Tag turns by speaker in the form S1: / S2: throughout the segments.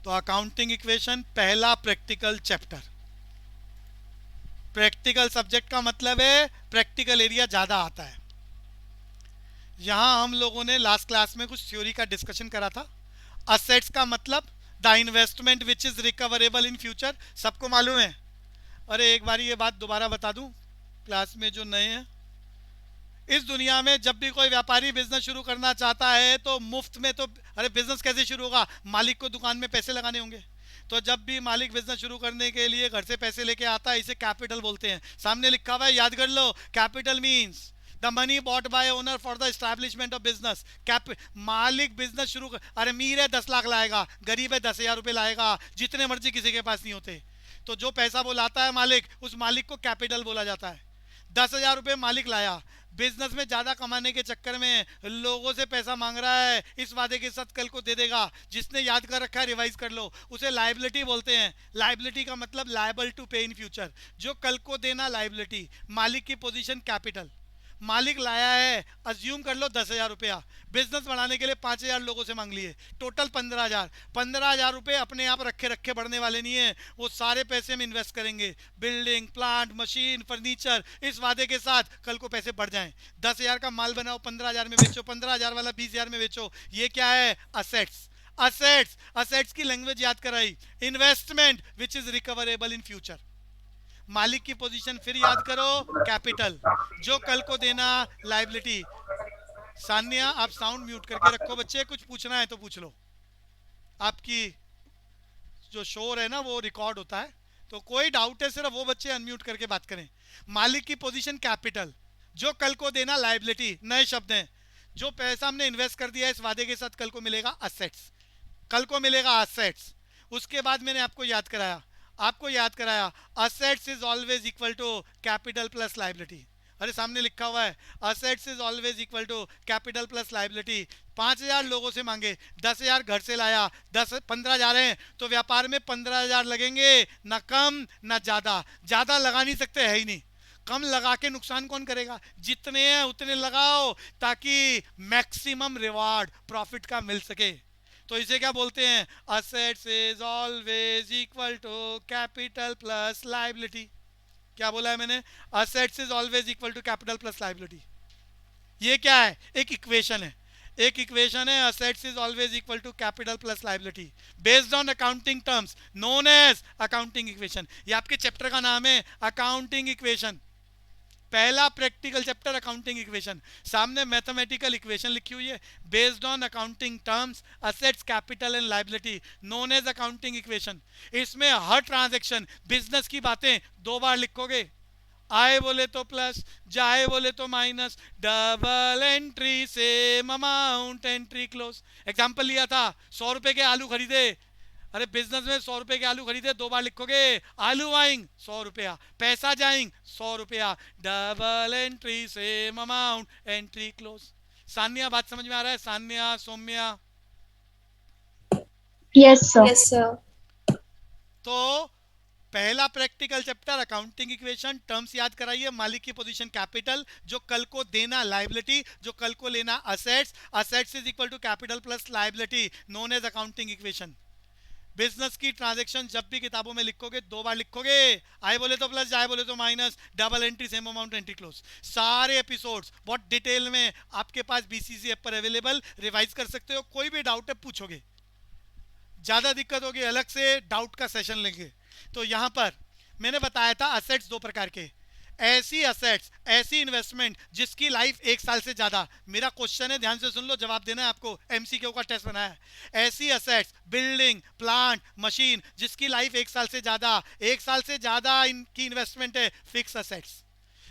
S1: तो accounting equation पहला practical chapter. Practical subject का मतलब है प्रैक्टिकल एरिया ज़्यादा आता है। यहाँ हम लोगों ने लास्ट क्लास में कुछ थ्योरी का डिस्कशन करा था। असेट्स का मतलब the investment which is recoverable in future, सबको मालूम है। अरे एक बार ये बात दोबारा बता दूं क्लास में जो नए हैं। इस दुनिया में जब भी कोई व्यापारी बिजनेस शुरू करना चाहता है तो मुफ्त में तो, अरे बिजनेस कैसे शुरू होगा? मालिक को दुकान में पैसे लगाने होंगे। तो जब भी मालिक बिजनेस शुरू करने के लिए घर से पैसे लेके आता है, इसे कैपिटल बोलते हैं। सामने लिखा हुआ है, याद कर लो। Capital means the money bought by owner for the establishment of business. कैप मालिक बिजनेस शुरू कर, अरे अमीर है 10 लाख लाएगा, गरीब है 10,000 रुपये लाएगा, जितने मर्जी किसी के पास नहीं होते। तो जो पैसा वो लाता है मालिक, उस मालिक को कैपिटल बोला जाता है। 10,000 रुपये मालिक लाया, बिजनेस में ज्यादा कमाने के चक्कर में लोगों से पैसा मांग रहा है, इस वादे के साथ कल को दे देगा। जिसने याद कर रखा है रिवाइज कर लो, उसे लाइबिलिटी बोलते हैं। लाइबिलिटी का मतलब liable to pay in future, जो कल को देना लाइबिलिटी। मालिक की पोजीशन कैपिटल। मालिक लाया है, अज्यूम कर लो 10,000 रुपया, बिजनेस बढ़ाने के लिए 5,000 लोगों से मांग लिए, टोटल 15,000। 15,000 रुपये अपने आप रखे रखे बढ़ने वाले नहीं है, वो सारे पैसे हम इन्वेस्ट करेंगे। बिल्डिंग, प्लांट, मशीन, फर्नीचर, इस वादे के साथ कल को पैसे बढ़ जाएं। 10,000 का माल बनाओ, 15,000 में बेचो, 15,000 वाला 20,000 में बेचो। ये क्या है? असेट्स। असेट्स, असेट्स की लैंग्वेज याद कराई, investment which is recoverable in future. मालिक की पोजीशन फिर याद करो, कैपिटल, जो कल को देना लाइबिलिटी। सान्या आप साउंड म्यूट करके रखो बच्चे, कुछ पूछना है तो पूछ लो। आपकी जो शोर है ना वो रिकॉर्ड होता है, तो कोई डाउट है सिर्फ वो बच्चे अनम्यूट करके बात करें। मालिक की पोजीशन कैपिटल, जो कल को देना लाइबिलिटी। नए शब्द हैं, जो पैसा हमने इन्वेस्ट कर दिया इस वादे के साथ कल को मिलेगा असेट्स। कल को मिलेगा असेट्स। उसके बाद मैंने आपको याद कराया assets is always equal to capital plus liability. अरे सामने लिखा हुआ है, assets is always equal to capital plus liability. 5,000 लोगों से मांगे, 10,000 घर से लाया, 15,000 हैं तो व्यापार में 15,000 लगेंगे, ना कम ना ज्यादा। ज्यादा लगा नहीं सकते, है ही नहीं। कम लगा के नुकसान कौन करेगा? जितने हैं उतने लगाओ, ताकि मैक्सिमम रिवार्ड प्रॉफिट का मिल सके। तो इसे क्या बोलते हैं? Assets is always equal to capital plus liability. क्या बोला है मैंने? Assets is always equal to capital plus liability. ये क्या है? एक इक्वेशन है। एक इक्वेशन है, assets is always equal to capital plus liability, based on accounting terms known as accounting equation. ये आपके चैप्टर का नाम है, अकाउंटिंग इक्वेशन। पहला प्रैक्टिकल चैप्टर अकाउंटिंग इक्वेशन। सामने मैथमेटिकल इक्वेशन लिखी हुई है, based on accounting terms assets capital and liability known as accounting equation. इसमें हर ट्रांजैक्शन बिजनेस की बातें 2 बार लिखोगे। आए बोले तो प्लस, जाए बोले तो minus, double entry same amount, entry close. Example लिया था, 100 रुपए के आलू खरीदे। अरे बिजनेस में 100 रुपए के आलू खरीदे, 2 बार लिखोगे। आलू आइंग 100 रुपया, पैसा जाइंग 100 रुपया, double entry same amount, entry close. Sanya बात समझ में आ रहा है? Sanya, Saumya.
S2: Yes, sir.
S3: Yes, sir.
S1: तो पहला practical chapter accounting equation, terms याद कराइए। मालिक की पोजीशन कैपिटल, जो कल को देना लाइबिलिटी, जो कल को लेना assets. Assets is equal to capital plus liability known as accounting equation. Business की ट्रांजैक्शन जब भी किताबों में लिखोगे 2 बार लिखोगे। आए बोले तो प्लस, जाए बोले तो minus, double entry same amount, entry close. सारे एपिसोड्स बहुत डिटेल में आपके पास बीसीसी ऐप पर अवेलेबल, रिवाइज कर सकते हो। कोई भी डाउट है पूछोगे, ज़्यादा दिक्कत होगी अलग से डाउट का सेशन लेंगे। तो यहाँ पर मैंने बताया था असेट्स 2 प्रकार के। ऐसी असेट्स, ऐसी इन्वेस्टमेंट जिसकी लाइफ 1 साल से ज़्यादा। मेरा क्वेश्चन है, ध्यान से सुन लो, जवाब देना है आपको, एमसीक्यू का टेस्ट बनाया है। ऐसी असेट्स, बिल्डिंग, प्लांट, मशीन, जिसकी लाइफ 1 साल से ज़्यादा, 1 साल से ज़्यादा इनकी इन्वेस्टमेंट है। Fix assets.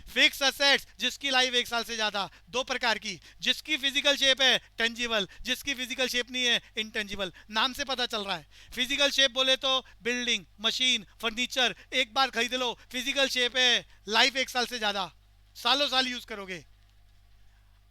S1: फिक्स असेट्स जिसकी लाइफ 1 साल से ज्यादा, 2 प्रकार की। जिसकी फिजिकल शेप है टेंजिबल, जिसकी फिजिकल शेप नहीं है इनटेंजिबल। नाम से पता चल रहा है। फिजिकल शेप बोले तो बिल्डिंग, मशीन, फर्नीचर, एक बार खरीद लो, फिजिकल शेप है, लाइफ 1 साल से ज्यादा, सालों साल यूज करोगे।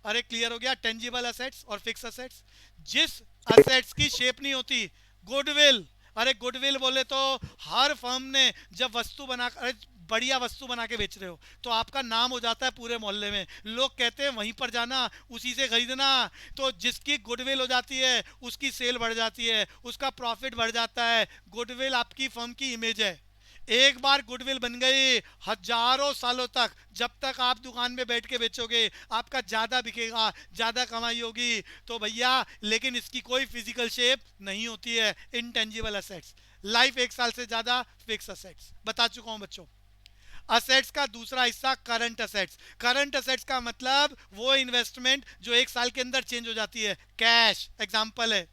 S1: अरे क्लियर हो गया? टेंजिबल असेट्स और फिक्स असेट्स। जिस असेट्स की शेप नहीं होती, गुडविल। अरे गुडविल बोले तो हर फर्म ने जब वस्तु बना, अरे बढ़िया वस्तु बना के बेच रहे हो, तो आपका नाम हो जाता है पूरे मोहल्ले में, लोग कहते हैं वहीं पर जाना, उसी से खरीदना। तो जिसकी गुडविल हो जाती है उसकी सेल बढ़ जाती है, उसका प्रॉफिट बढ़ जाता है। गुडविल आपकी फर्म की इमेज है। एक बार गुडविल बन गई, हजारों सालों तक जब तक आप दुकान में बैठ के बेचोगे आपका ज्यादा बिकेगा, ज्यादा कमाई होगी। तो भैया लेकिन इसकी कोई फिजिकल शेप नहीं होती है, इनटेंजिबल असेट्स। लाइफ एक साल से ज्यादा, फिक्स असेट्स। बता चुका हूं बच्चों। असेट्स का दूसरा हिस्सा करंट असेट्स। करंट असेट्स का मतलब वो इन्वेस्टमेंट जो एक साल के अंदर चेंज हो जाती है। कैश एग्जांपल है।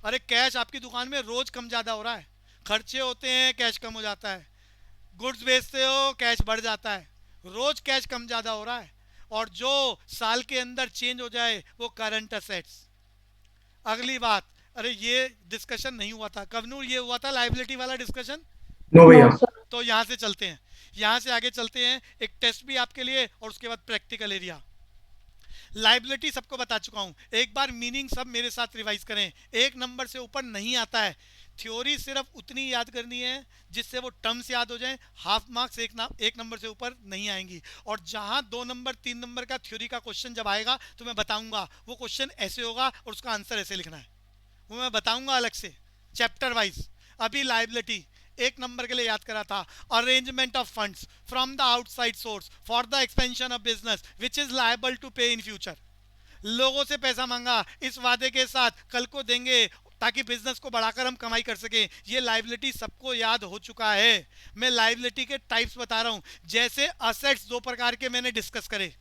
S1: अरे कैश आपकी दुकान में रोज कम ज्यादा हो रहा है, खर्चे होते हैं कैश कम हो जाता है, गुड्स बेचते हो कैश बढ़ जाता है, रोज कैश कम ज्यादा हो रहा है। और जो साल के अंदर चेंज हो जाए वो करंट असेट्स। अगली बात, अरे ये डिस्कशन नहीं हुआ था कवनूर, ये हुआ था लाइबिलिटी वाला डिस्कशन।
S2: नो
S3: नो
S2: भैया।
S3: सर।
S1: तो यहाँ से चलते हैं, यहाँ से आगे चलते हैं, एक टेस्ट भी आपके लिए और उसके बाद प्रैक्टिकल एरिया। लाइबिलिटी सबको बता चुका हूँ, एक बार मीनिंग सब मेरे साथ रिवाइज करें। एक नंबर से ऊपर नहीं आता है, थ्योरी सिर्फ उतनी याद करनी है जिससे वो टर्म्स याद हो जाएं। हाफ मार्क्स एक नंबर से ऊपर नहीं आएंगी। और जहां 2 नंबर 3 नंबर का थ्योरी का क्वेश्चन जब आएगा तो मैं बताऊंगा वो क्वेश्चन ऐसे होगा और उसका आंसर ऐसे लिखना है, वो मैं बताऊंगा अलग से चैप्टर वाइज। अभी लाइबिलिटी 1 नंबर के लिए याद करा था, arrangement of funds from the outside source for the expansion of business which is liable to pay in future. लोगों से पैसा मांगा इस वादे के साथ कल को देंगे ताकि बिजनेस को बढ़ाकर हम कमाई कर सकें। ये लाइबिलिटी सबको याद हो चुका है। मैं लाइबिलिटी के टाइप्स बता रहा हूं, जैसे असेट्स 2 प्रकार के मैंने डिस्कस करे।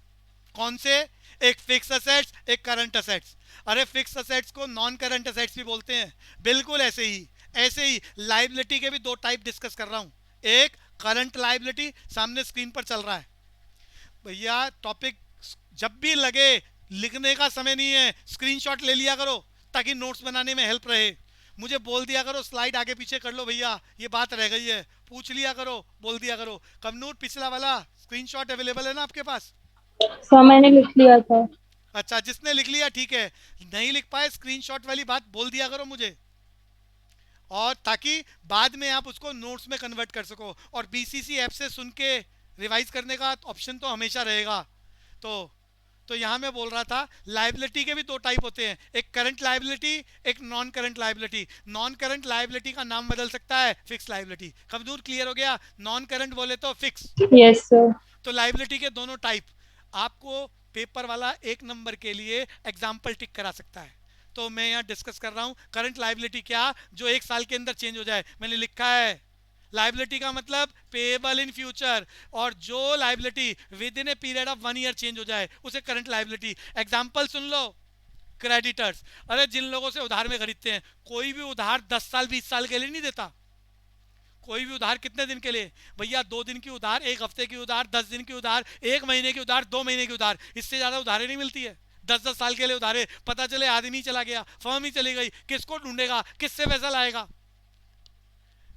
S1: कौन से? एक फिक्स असेट्स, एक करंट असेट्स। अरे फिक्स असेट्स को नॉन करंट असेट्स भी बोलते हैं, बिल्कुल ऐसे ही लाइबिलिटी के भी 2 टाइप डिस्कस कर रहा हूं। एक करंट लाइबिलिटी, सामने स्क्रीन पर चल रहा है भैया। टॉपिक जब भी लगे, लिखने का समय नहीं है, स्क्रीनशॉट ले लिया करो ताकि नोट्स बनाने में हेल्प रहे। मुझे बोल दिया करो स्लाइड आगे पीछे कर लो भैया, ये बात रह गई है, पूछ लिया करो, बोल दिया करो। कमनूर पिछला वाला स्क्रीनशॉट अवेलेबल है ना आपके पास?
S3: सर मैंने लिख लिया था।
S1: अच्छा, जिसने लिख लिया ठीक है, नहीं लिख पाए स्क्रीनशॉट वाली बात बोल दिया करो मुझे, और ताकि बाद में आप उसको नोट्स में कन्वर्ट कर सको। और बीसीसी ऐप से सुन के रिवाइज करने का ऑप्शन तो हमेशा रहेगा। तो यहाँ मैं बोल रहा था लाइबिलिटी के भी 2 टाइप होते हैं, एक करंट लाइबिलिटी, एक non current liability. Non current liability का नाम बदल सकता है फिक्स लाइबिलिटी। कब क्लियर हो गया? नॉन करंट बोले तो फिक्स।
S3: Yes sir.
S1: तो लाइबिलिटी के दोनों टाइप आपको पेपर वाला 1 नंबर के लिए एग्जाम्पल टिक करा सकता है। तो मैं यहाँ डिस्कस कर रहा हूँ करंट लाइबिलिटी क्या, जो एक साल के अंदर चेंज हो जाए। मैंने लिखा है लाइबिलिटी का मतलब पेएबल इन फ्यूचर, और जो liability with in a period of 1 year change हो जाए उसे करंट लाइबिलिटी। एग्जाम्पल सुन लो, क्रेडिटर्स। अरे जिन लोगों से उधार में खरीदते हैं, कोई भी उधार 10 साल 20 साल के लिए नहीं देता। कोई भी उधार कितने दिन के लिए भैया? 2 दिन की उधार, 1 हफ्ते की उधार, 10 दिन की उधार, 1 महीने की उधार, 2 महीने की उधार, इससे ज्यादा उधारें नहीं मिलती है। 10-10 साल के लिए उधारे, पता चले आदमी चला गया, फर्म ही चली गई, किसको ढूंढेगा, किससे पैसा लाएगा?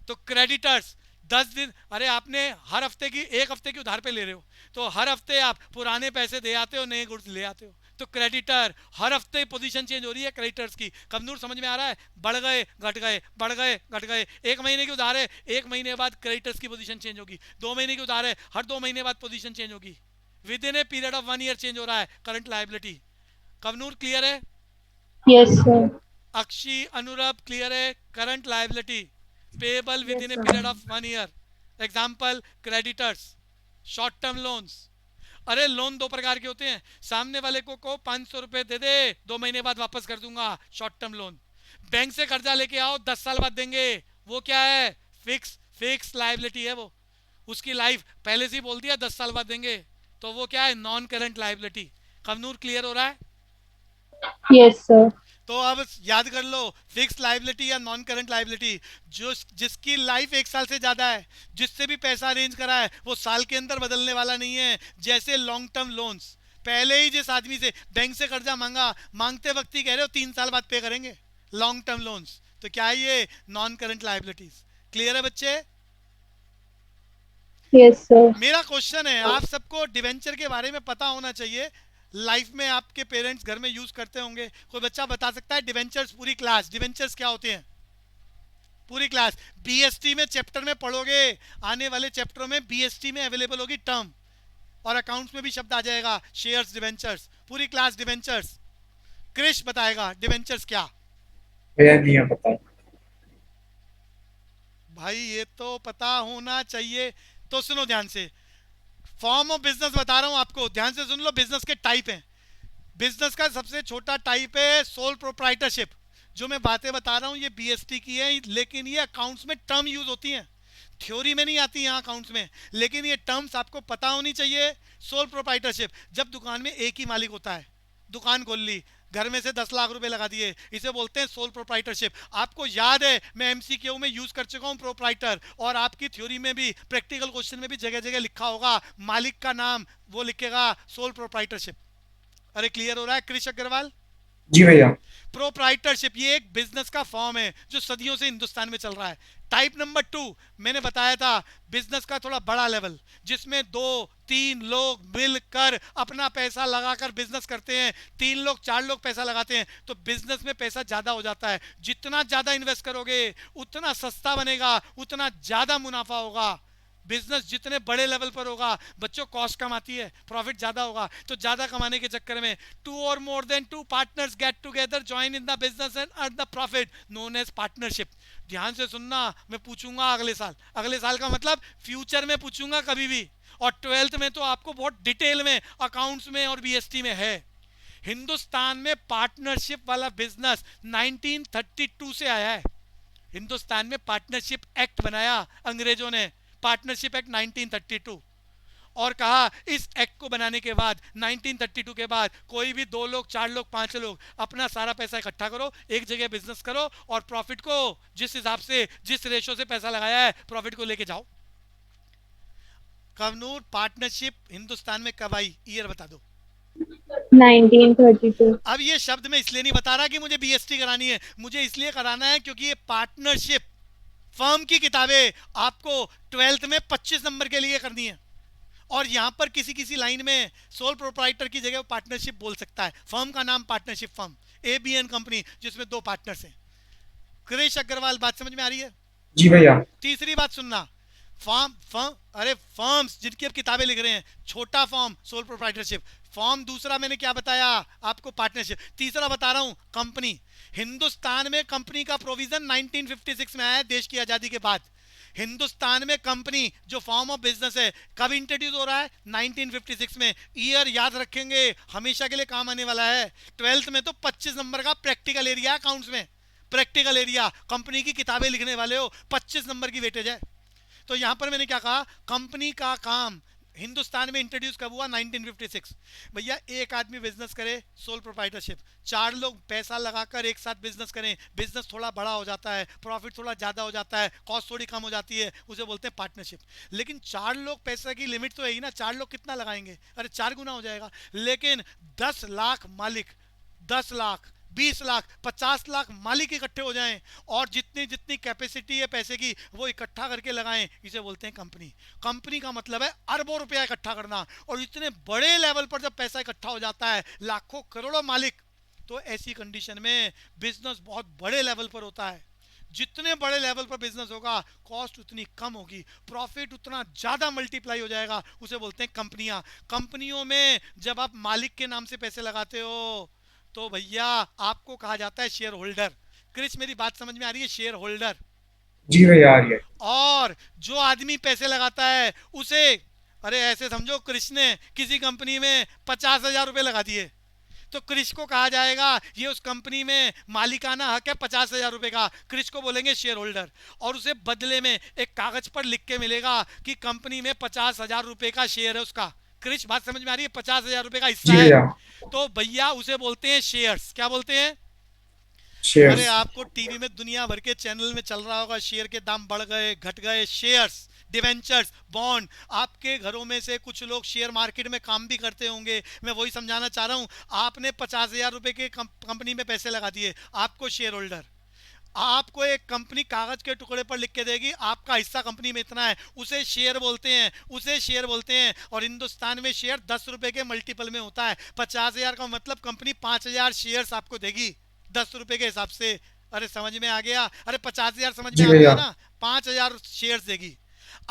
S1: तो क्रेडिटर्स 10 दिन, अरे आपने हर हफ्ते की 1 हफ्ते की उधार पे ले रहे हो, तो हर हफ्ते आप पुराने पैसे दे आते हो, नए गुड्स ले आते हो। तो क्रेडिटर हर हफ्ते पोजीशन चेंज हो रही है क्रेडिटर्स की। कमनूर समझ में आ रहा है? बढ़ गए घट गए, बढ़ गए घट गए। 1 महीने की उधार है, 1 महीने बाद क्रेडिटर्स की पोजीशन चेंज होगी। 2 महीने की उधार है, हर 2 महीने बाद पोजीशन चेंज होगी। Within a period of 1 year change हो रहा है करंट लाइबिलिटी। कमनूर क्लियर है?
S3: Yes sir.
S1: Akshi Anurabh clear है? Current liability payable within
S3: yes
S1: a
S3: sir.
S1: Period of 1 year. Example creditors, short term loans. अरे loan 2 प्रकार के होते हैं, सामने वाले को 500 रुपए दे दे, 2 महीने बाद वापस कर दूंगा, शॉर्ट टर्म लोन। बैंक से कर्जा लेके आओ, 10 साल बाद देंगे, वो क्या है? फिक्स लाइबिलिटी है वो, उसकी लाइफ पहले से ही बोल दिया 10 साल बाद देंगे, तो वो क्या है? Non current liability. कमनूर क्लियर हो रहा है?
S3: Yes sir.
S1: तो अब याद कर लो, फिक्स लाइबिलिटी या नॉन करंट लाइबिलिटी, जो जिसकी लाइफ 1 साल से ज्यादा है, जिससे भी पैसा अरेंज करा है वो साल के अंदर बदलने वाला नहीं है। जैसे लॉन्ग टर्म लोन्स, पहले ही जिस आदमी से बैंक से कर्जा मांगा, मांगते वक्त ही कह रहे हो 3 साल बाद पे करेंगे, लॉन्ग टर्म लोन्स। तो क्या है ये? Non current liabilities. क्लियर है बच्चे?
S3: Yes sir.
S1: मेरा क्वेश्चन है, आप सबको डिवेंचर के बारे में पता होना चाहिए, लाइफ में आपके पेरेंट्स घर में यूज करते होंगे। कोई बच्चा बता सकता है डिवेंचर्स? पूरी क्लास डिवेंचर्स क्या होते हैं? पूरी क्लास। बीएसटी में चैप्टर में पढ़ोगे, आने वाले चैप्टरों में बीएसटी में अवेलेबल होगी टर्म, और अकाउंट्स में भी शब्द आ जाएगा, शेयर्स, डिवेंचर्स, पूरी क्लास डिवेंचर्स। क्रिश बताएगा डिवेंचर्स क्या।
S2: भैया नहीं है पता।
S1: भाई ये तो पता होना चाहिए। तो सुनो ध्यान से, फॉर्म ऑफ बिजनेस बता रहा हूं आपको, ध्यान से सुन लो। बिजनेस के टाइप हैं। बिजनेस का सबसे छोटा टाइप है सोल प्रोप्राइटरशिप। जो मैं बातें बता रहा हूं ये बीएसटी की है, लेकिन ये अकाउंट्स में टर्म यूज होती हैं, थ्योरी में नहीं आती यहाँ अकाउंट्स में, लेकिन ये टर्म्स आपको पता होनी चाहिए। सोल प्रोप्राइटरशिप, जब दुकान में एक ही मालिक होता है, दुकान खोल ली, घर में से 10 लाख रुपए लगा दिए, इसे बोलते हैं सोल प्रोप्राइटरशिप। आपको याद है मैं एमसीक्यू में यूज कर चुका हूं प्रोप्राइटर, और आपकी थ्योरी में भी, प्रैक्टिकल क्वेश्चन में भी जगह जगह लिखा होगा, मालिक का नाम वो लिखेगा सोल प्रोप्राइटरशिप। अरे क्लियर हो रहा है कृष अग्रवाल?
S2: जी भैया।
S1: प्रोप्राइटरशिप ये एक बिजनेस का फॉर्म है जो सदियों से हिंदुस्तान में चल रहा है। टाइप नंबर 2 मैंने बताया था, बिजनेस का थोड़ा बड़ा लेवल, जिसमें 2-3 लोग मिलकर अपना पैसा लगाकर बिजनेस करते हैं। 3 लोग 4 लोग पैसा लगाते हैं तो बिजनेस में पैसा ज्यादा हो जाता है। जितना ज्यादा इन्वेस्ट करोगे उतना सस्ता बनेगा, उतना ज्यादा मुनाफा होगा। बिजनेस जितने बड़े लेवल पर होगा, बच्चों कॉस्ट कम आती है, प्रॉफिट ज्यादा होगा। तो ज्यादा कमाने के चक्कर में 2 or more than 2 partners get together, join in the business and earn the profit, known as partnership. ध्यान से सुनना, मैं पूछूंगा अगले साल, अगले साल का मतलब फ्यूचर में पूछूंगा कभी भी, और 12th में तो आपको बहुत डिटेल में अकाउंट्स में और बीएसटी में है। हिंदुस्तान में पार्टनरशिप वाला बिजनेस 1932 से आया है। हिंदुस्तान में पार्टनरशिप एक्ट बनाया अंग्रेजों ने, पार्टनरशिप एक्ट 1932, और कहा इस एक्ट को बनाने के बाद 1932 के बाद कोई भी 2 लोग 4 लोग 5 लोग अपना सारा पैसा इकट्ठा करो, एक जगह बिजनेस करो, और प्रॉफिट को जिस हिसाब से, जिस रेशो से पैसा लगाया है, प्रॉफिट को लेके जाओ। कवनूर पार्टनरशिप हिंदुस्तान में कब आई, ईयर बता दो।
S3: 1932।
S1: अब ये शब्द मैं इसलिए नहीं बता रहा कि मुझे बीएसटी करानी है, मुझे इसलिए कराना है क्योंकि ये पार्टनरशिप फर्म की किताबें आपको 12th में 25 नंबर के लिए करनी है, और यहां पर किसी किसी लाइन में सोल प्रोप्राइटर की जगह पार्टनरशिप बोल सकता है। फर्म का नाम पार्टनरशिप फर्म, एबीएन कंपनी, जिसमें 2 पार्टनर्स हैं। कृष अग्रवाल बात समझ में आ रही है?
S2: जी भैया।
S1: तीसरी बात सुनना, फॉर्म फॉर्म अरे फर्म्स जिनकी अब किताबें लिख रहे हैं, छोटा फॉर्म सोल प्रोप्राइटरशिप, फॉर्म दूसरा मैंने क्या बताया आपको, पार्टनरशिप। तीसरा बता रहा हूं कंपनी। हिंदुस्तान में कंपनी का प्रोविजन 1956 में आया है, देश की आजादी के बाद। हिंदुस्तान में कंपनी जो फॉर्म ऑफ बिजनेस है कब इंट्रोड्यूस हो रहा है, 1956 में। ईयर याद रखेंगे, हमेशा के लिए काम आने वाला है। 12th में तो 25 नंबर का प्रैक्टिकल एरिया अकाउंट्स में, प्रैक्टिकल एरिया कंपनी की किताबें लिखने वाले हो, 25 नंबर की वेटेज है। तो यहां पर मैंने क्या कहा, कंपनी का काम हिंदुस्तान में इंट्रोड्यूस कब हुआ, 1956। भैया एक आदमी बिजनेस करे, सोल प्रोप्राइटरशिप, 4 लोग पैसा लगाकर एक साथ बिजनेस करें, बिजनेस थोड़ा बड़ा हो जाता है, प्रॉफिट थोड़ा ज़्यादा हो जाता है, कॉस्ट थोड़ी कम हो जाती है, उसे बोलते हैं पार्टनरशिप। लेकिन 4 लोग, पैसा की लिमिट तो है ही ना, 4 लोग कितना लगाएंगे, अरे 4 गुना हो जाएगा। लेकिन 10 लाख मालिक, 10 लाख, 20 लाख, 50 लाख मालिक इकट्ठे हो जाएं, और जितनी जितनी कैपेसिटी है पैसे की वो इकट्ठा करके लगाएं, इसे बोलते हैं कंपनी। कंपनी का मतलब है अरबों रुपया इकट्ठा करना, और इतने बड़े लेवल पर जब पैसा इकट्ठा हो जाता है, लाखों करोड़ों मालिक, तो ऐसी कंडीशन में बिजनेस बहुत बड़े लेवल पर होता है। जितने बड़े लेवल पर बिजनेस होगा, कॉस्ट उतनी कम होगी, प्रॉफिट उतना ज्यादा मल्टीप्लाई हो जाएगा, उसे बोलते हैं कंपनियां। कंपनियों में जब आप मालिक के नाम से पैसे लगाते हो तो भैया आपको कहा जाता है शेयर होल्डर। क्रिस मेरी बात समझ में आ रही है, शेयर होल्डर।
S2: जी भैया आ रही है।
S1: और जो आदमी पैसे लगाता है उसे, अरे ऐसे समझो क्रिस ने किसी कंपनी में 50,000 रुपए लगा दिए, तो क्रिस को कहा जाएगा ये उस कंपनी में मालिकाना हक है 50,000 रुपए का, क्रिस को बोलेंगे शेयर होल्डर। और उसे बदले में एक कागज पर लिख के मिलेगा कि कंपनी में 50,000 रुपए का शेयर है उसका। क्रिस बात समझ में आ रही है, 50,000 रुपए का हिस्सा
S2: जी
S1: है,
S2: भैया।
S1: तो भैया उसे बोलते हैं शेयर्स। क्या बोलते हैं? अरे
S2: शेयर्स।
S1: आपको टीवी में दुनिया भर के चैनल में चल रहा होगा, शेयर के दाम बढ़ गए, घट गए, शेयर्स, डिवेंचर्स, बॉन्ड। आपके घरों में से कुछ लोग शेयर मार्केट में काम भी करते होंगे, मैं वही समझाना चाह रहा हूं। आपने 50,000 रुपए के कंपनी में पैसे लगा दिए, आपको शेयर होल्डर। आपको एक कंपनी कागज के टुकड़े पर लिख के देगी आपका हिस्सा कंपनी में इतना है, उसे शेयर बोलते हैं, उसे शेयर बोलते हैं। और हिंदुस्तान में शेयर 10 रुपए के मल्टीपल में होता है। 50,000 का मतलब कंपनी 5,000 शेयर्स आपको देगी 10 रुपए के हिसाब से। अरे समझ में आ गया, अरे 50,000 समझ में
S2: जी
S1: आ गया
S2: भैया।
S1: ना, 5,000 शेयर्स देगी।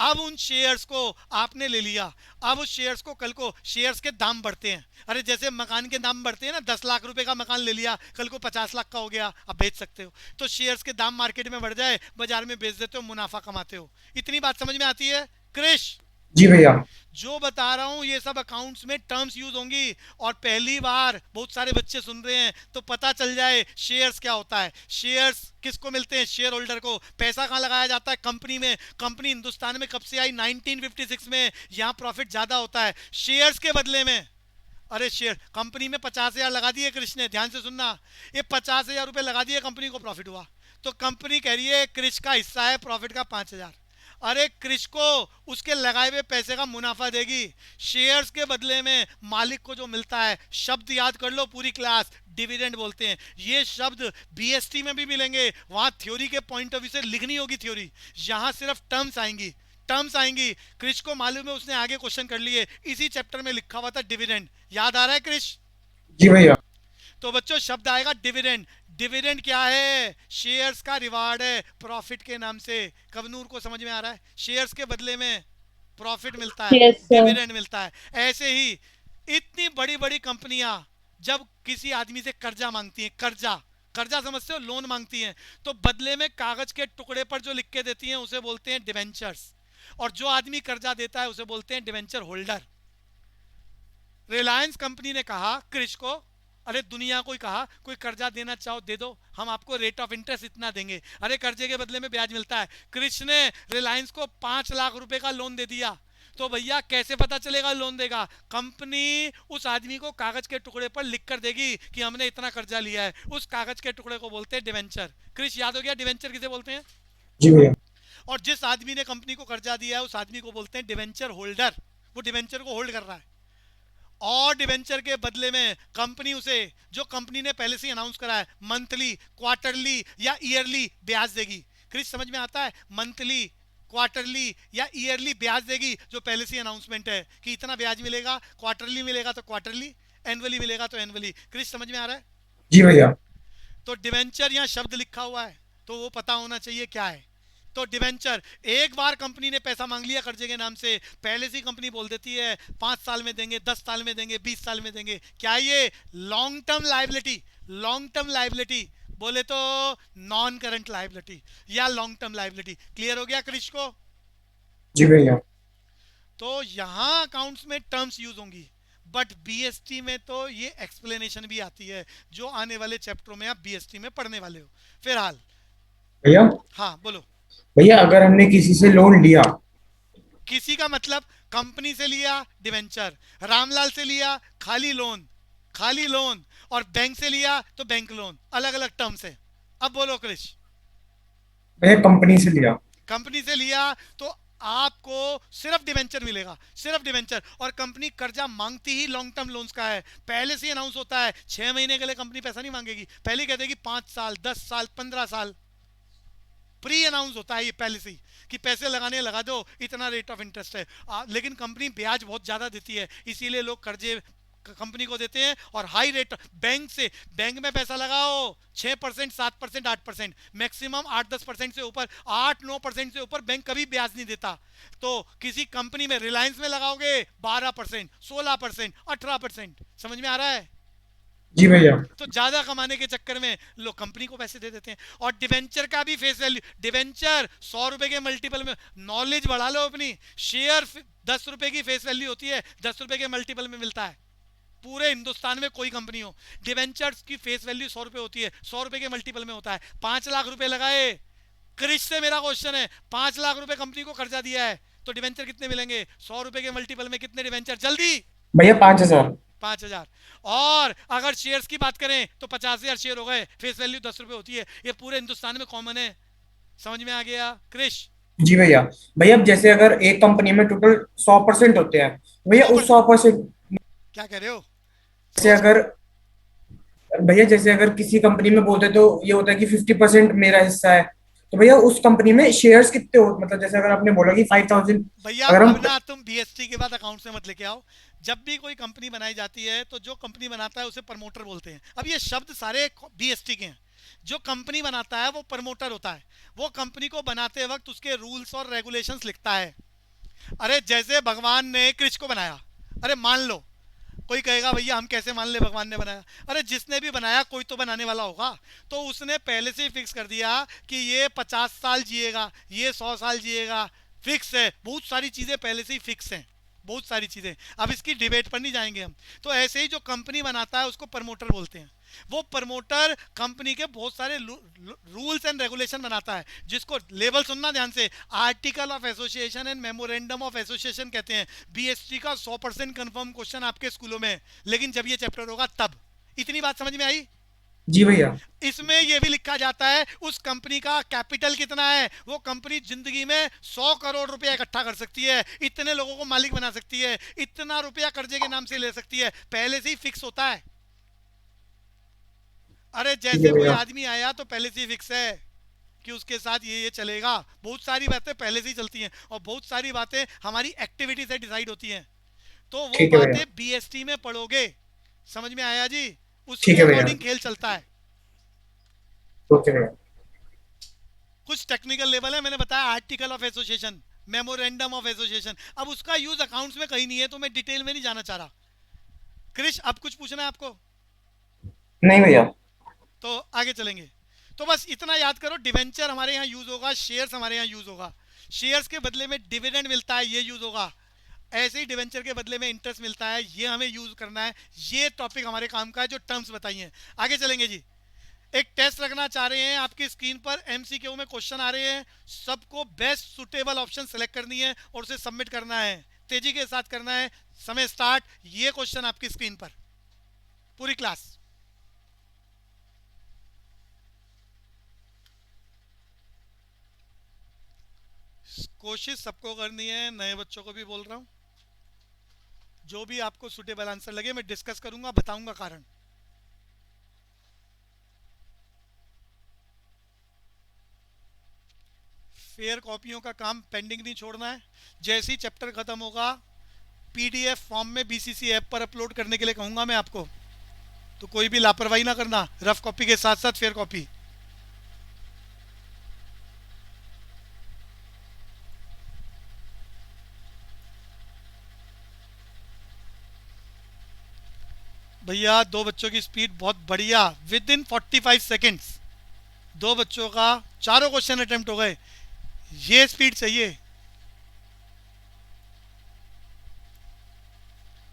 S1: अब उन शेयर्स को आपने ले लिया, अब उस शेयर्स को कल को शेयर्स के दाम बढ़ते हैं, अरे जैसे मकान के दाम बढ़ते हैं ना, 10 लाख रुपए का मकान ले लिया, कल को 50 लाख का हो गया, अब बेच सकते हो। तो शेयर्स के दाम मार्केट में बढ़ जाए, बाजार में बेच देते हो, मुनाफा कमाते हो। इतनी बात समझ में आती है क्रिश?
S2: जी भैया।
S1: जो बता रहा हूं ये सब अकाउंट्स में टर्म्स यूज होंगी, और पहली बार बहुत सारे बच्चे सुन रहे हैं तो पता चल जाए शेयर्स क्या होता है। शेयर्स किसको मिलते हैं? शेयर होल्डर को। पैसा कहाँ लगाया जाता है? कंपनी में। कंपनी हिंदुस्तान में कब से आई? 1956 में। यहाँ प्रॉफिट ज्यादा होता है शेयर्स के बदले में। अरे शेयर कंपनी में 50,000 लगा दिए कृष्ण ने, ध्यान से सुनना, ये 50,000 रुपए लगा दिए, कंपनी को प्रॉफिट हुआ, तो कंपनी कह रही है क्रिश का हिस्सा है प्रॉफिट का 5,000। अरे क्रिश को उसके लगाए हुए पैसे का मुनाफा देगी। शेयर्स के बदले में मालिक को जो मिलता है, शब्द याद कर लो पूरी क्लास, डिविडेंड बोलते हैं। ये शब्द बीएसटी में भी मिलेंगे, वहां थ्योरी के पॉइंट ऑफ व्यू से लिखनी होगी थ्योरी, यहां सिर्फ टर्म्स आएंगी, टर्म्स आएंगी। क्रिश को मालूम है, उसने आगे क्वेश्चन कर लिए, इसी चैप्टर में लिखा हुआ था डिविडेंड, याद आ रहा है क्रिश?
S2: जी भैया।
S1: तो बच्चों शब्द आएगा डिविडेंड। डिविडेंड क्या है? शेयर्स का रिवार्ड है प्रॉफिट के नाम से। कवनूर को समझ में आ रहा है? शेयर्स के बदले में प्रॉफिट मिलता है,
S3: Yes, sir.
S1: डिविडेंड मिलता है। ऐसे ही इतनी बड़ी बड़ी कंपनियां जब किसी आदमी से कर्जा मांगती हैं, कर्जा, कर्जा समझते हो, लोन मांगती हैं, तो बदले में कागज के टुकड़े पर जो लिख के देती हैं उसे बोलते हैं डिवेंचर्स, और जो आदमी कर्जा देता है उसे बोलते हैं डिवेंचर होल्डर। रिलायंस कंपनी ने कहा क्रिश को, अरे दुनिया को ही कहा, कोई कर्जा देना चाहो दे दो, हम आपको रेट ऑफ इंटरेस्ट इतना देंगे, अरे कर्जे के बदले में ब्याज मिलता है। क्रिश ने रिलायंस को 5 लाख रुपए का लोन दे दिया, तो भैया कैसे पता चलेगा लोन देगा? कंपनी उस आदमी को कागज के टुकड़े पर लिख कर देगी कि हमने इतना कर्जा लिया है, उस कागज के टुकड़े को बोलते हैं डिवेंचर। क्रिश याद हो गया डिवेंचर किसे बोलते हैं?
S2: जी भैया।
S1: और जिस आदमी ने कंपनी को कर्जा दिया है उस आदमी को बोलते हैं डिवेंचर होल्डर, वो डिवेंचर को होल्ड कर रहा है। और डिवेंचर के बदले में कंपनी उसे, जो कंपनी ने पहले से अनाउंस करा है, मंथली, क्वार्टरली या ईयरली ब्याज देगी। क्रिस समझ में आता है? मंथली, क्वार्टरली या ईयरली ब्याज देगी, जो पहले से अनाउंसमेंट है कि इतना ब्याज मिलेगा, क्वार्टरली मिलेगा तो क्वार्टरली, एनुअली मिलेगा तो एनुअली। क्रिस समझ में आ रहा है?
S2: जी भैया।
S1: तो डिवेंचर यहाँ शब्द लिखा हुआ है तो वो पता होना चाहिए क्या है। तो डिवेंचर, एक बार कंपनी ने पैसा मांग लिया कर्जे के नाम से, पहले से कंपनी बोल देती है 5 साल में देंगे, 10 साल में देंगे, 20 साल में देंगे। क्या ये long term liability? Long term liability बोले तो नॉन करंट लाइबिलिटी या लॉन्ग टर्म लाइबिलिटी। क्लियर हो गया क्रिश को?
S2: जी भैया।
S1: तो यहाँ अकाउंट्स में टर्म्स यूज होंगी, बट बीएसटी में तो ये एक्सप्लेनेशन भी आती है, जो आने वाले चैप्टरों में आप बीएसटी में पढ़ने वाले हो। फिलहाल
S2: भैया।
S1: हाँ बोलो।
S2: भैया अगर हमने किसी से लोन लिया।
S1: किसी का मतलब कंपनी से लिया डिवेंचर, रामलाल से लिया खाली लोन, खाली लोन, और बैंक से लिया तो बैंक लोन, अलग अलग टर्म्स है। अब बोलो क्रिश।
S2: भैया कंपनी से लिया।
S1: कंपनी से लिया तो आपको सिर्फ डिवेंचर मिलेगा, सिर्फ डिवेंचर, और कंपनी कर्जा मांगती ही लॉन्ग टर्म लोन्स का है। पहले से अनाउंस होता है, 6 महीने के लिए कंपनी पैसा नहीं मांगेगी, पहले कह देगी 5 साल, 10 साल, 15 साल, प्री अनाउंस होता है ये पहले से ही कि पैसे लगाने लगा दो, इतना रेट ऑफ इंटरेस्ट है। लेकिन कंपनी ब्याज बहुत ज़्यादा देती है, इसीलिए लोग कर्जे कंपनी को देते हैं, और हाई रेट बैंक से, बैंक में पैसा लगाओ 6%, 7%, 8%, मैक्सिमम 8-10% से ऊपर, 8-9% से ऊपर बैंक कभी ब्याज नहीं देता। तो किसी कंपनी में, रिलायंस में लगाओगे 12%, 16%, 18%। समझ में आ रहा है?
S2: जी भैया।
S1: तो ज्यादा कमाने के चक्कर में लोग कंपनी को पैसे दे देते हैं। और डिवेंचर का भी फेस वैल्यू, डिवेंचर 100 रुपए के मल्टीपल में, नॉलेज बढ़ा लो अपनी। शेयर 10 रुपए की फेस वैल्यू होती है, 10 रुपए के मल्टीपल में मिलता है। पूरे हिंदुस्तान में कोई कंपनी हो, डिवेंचर्स की फेस वैल्यू 100 रुपए होती है, 100 रुपए के मल्टीपल में होता है। 5 लाख रुपए लगाए, क्रिश से मेरा क्वेश्चन है, 5 लाख रुपए कंपनी को कर्जा दिया है, तो डिवेंचर कितने मिलेंगे? 100 रुपए के मल्टीपल में कितने डिवेंचर? जल्दी।
S2: भैया 5,000।
S1: 5,000। और अगर शेयर्स की बात करें तो 50,000 शेयर हो गए, फेस वैल्यू 10 रुपए होती है, ये पूरे हिंदुस्तान में कॉमन है। समझ में आ गया क्रिश?
S2: जी भैया। भैया अब जैसे अगर एक कंपनी में टोटल 100% होते हैं, भैया उस 100%,
S1: क्या कह रहे हो?
S2: जैसे अगर, भैया जैसे अगर किसी कंपनी में बोलते तो ये होता है कि 50% मेरा हिस्सा है, तो भैया उस कंपनी में शेयर्स कितने हो, मतलब जैसे अगर आपने बोला कि 5,000,
S1: भैया
S2: अगर हम,
S1: अब ना तुम बीएसटी के बाद अकाउंट से मत लेके आओ। जब भी कोई कंपनी बनाई जाती है तो जो कंपनी बनाता है उसे प्रमोटर बोलते हैं। अब ये शब्द सारे बीएसटी के हैं, जो कंपनी बनाता है वो प्रमोटर होता है, वो कंपनी को बनाते वक्त उसके रूल्स और रेगुलेशंस लिखता है। अरे जैसे भगवान ने कृष्ण को बनाया, अरे मान लो कोई कहेगा भैया हम कैसे मान ले भगवान ने बनाया, अरे जिसने भी बनाया कोई तो बनाने वाला होगा, तो उसने पहले से ही फिक्स कर दिया कि ये 50 साल जिएगा, ये 100 साल जिएगा, फिक्स है, बहुत सारी चीज़ें पहले से ही फिक्स हैं, बहुत सारी चीज़ें। अब इसकी डिबेट पर नहीं जाएंगे हम। तो ऐसे ही जो कंपनी बनाता है उसको प्रमोटर बोलते हैं। वो प्रमोटर कंपनी के बहुत सारे रूल्स एंड रेगुलेशन बनाता है, जिसको लेवल सुनना ध्यान से, article of association and memorandum of association कहते हैं। बीएसटी का 100% कंफर्म क्वेश्चन आपके स्कूलों में, लेकिन जब ये चैप्टर होगा तब। इतनी बात समझ में आई?
S2: जी भैया।
S1: इसमें यह भी लिखा जाता है उस कंपनी का कैपिटल कितना है, वो कंपनी जिंदगी में 100 करोड़ रुपया इकट्ठा कर सकती है, इतने लोगों को मालिक बना सकती है, इतना रुपया कर्जे के नाम से ले सकती है, पहले से ही फिक्स होता है। अरे
S2: ठीक है
S1: जैसे कोई
S2: भैया।
S1: आदमी आया तो पहले से ही फिक्स है कि उसके साथ ये चलेगा। बहुत सारी बातें पहले से ही चलती हैं, और बहुत सारी बातें हमारी एक्टिविटी से डिसाइड होती हैं। तो वो
S2: ठीक है भैया।
S1: बातें बीएसटी में पढ़ोगे। समझ में आया जी? उसके
S2: ठीक है भैया।
S1: अकॉर्डिंग खेल चलता है।
S2: ओके भैया।
S1: कुछ टेक्निकल लेवल है, मैंने बताया article of association, memorandum of association. अब उसका यूज अकाउंट्स में कहीं नहीं है, तो मैं डिटेल में नहीं जाना चाह रहा। क्रिश अब कुछ पूछना है आपको?
S2: नहीं भैया।
S1: तो आगे चलेंगे। तो बस इतना याद करो, डिवेंचर हमारे यहाँ यूज होगा, शेयर्स हमारे यहाँ यूज होगा। शेयर्स के बदले में डिविडेंड मिलता है, ये यूज होगा। ऐसे ही डिवेंचर के बदले में इंटरेस्ट मिलता है, ये हमें यूज करना है। ये टॉपिक हमारे काम का है, जो टर्म्स बताई हैं। आगे चलेंगे जी। एक टेस्ट रखना चाह रहे हैं, आपकी स्क्रीन पर एमसीक्यू में क्वेश्चन आ रहे हैं, सबको बेस्ट सुटेबल ऑप्शन सेलेक्ट करनी है और उसे सबमिट करना है, तेजी के साथ करना है। समय स्टार्ट। ये क्वेश्चन आपकी स्क्रीन पर, पूरी क्लास। कोशिश सबको करनी है, नए बच्चों को भी बोल रहा हूं। जो भी आपको सुटेबल आंसर लगे मैं डिस्कस करूंगा, बताऊंगा कारण। फेयर कॉपियों का काम पेंडिंग नहीं छोड़ना है। जैसे ही चैप्टर खत्म होगा पीडीएफ फॉर्म में बीसीसी ऐप पर अपलोड करने के लिए कहूंगा मैं आपको, तो कोई भी लापरवाही ना करना, रफ कॉपी के साथ साथ फेयर कॉपी। भैया दो बच्चों की स्पीड बहुत बढ़िया, विद इन 45 सेकेंड्स दो बच्चों का चारों क्वेश्चन अटेम्प्ट हो गए। ये स्पीड चाहिए।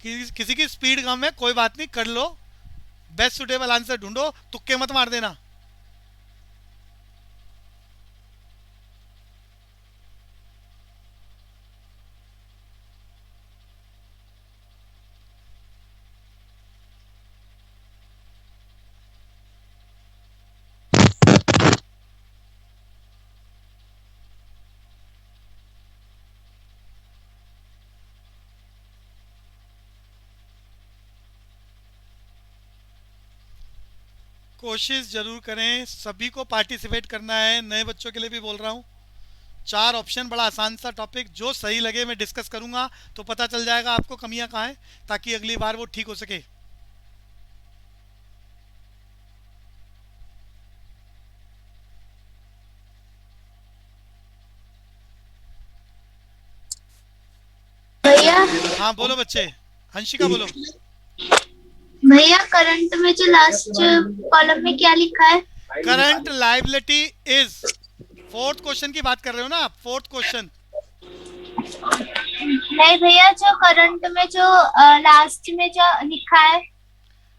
S1: किसी की स्पीड कम है, कोई बात नहीं, कर लो। बेस्ट सुटेबल आंसर ढूंढो, तुक्के मत मार देना। कोशिश जरूर करें, सभी को पार्टिसिपेट करना है, नए बच्चों के लिए भी बोल रहा हूँ। चार ऑप्शन, बड़ा आसान सा टॉपिक, जो सही लगे मैं डिस्कस करूंगा, तो पता चल जाएगा आपको कमियां कहाँ हैं, ताकि अगली बार वो ठीक हो सके।
S4: भैया
S1: हाँ बोलो बच्चे, हंशिका बोलो।
S4: भैया करंट में जो लास्ट कॉलम में क्या लिखा है?
S1: Current liability is, fourth question की बात कर रहे हो ना आप? Fourth question.
S4: नहीं भैया, जो करंट में जो लास्ट में जो लिखा है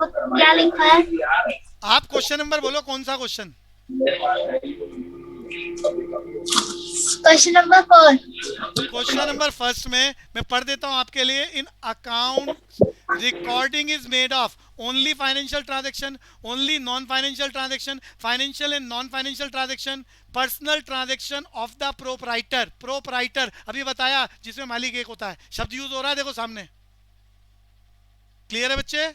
S4: वो क्या लिखा है?
S1: आप क्वेश्चन नंबर बोलो, कौन सा question?
S4: Question number 4।
S1: Question number first में मैं पढ़ देता हूं आपके लिए। In account recording is made of only financial transaction, only non financial transaction, financial and non financial transaction, personal transaction of the proprietor. Proprietor अभी बताया, जिसमें मालिक एक होता है। शब्द यूज हो रहा है, देखो सामने। क्लियर है बच्चे?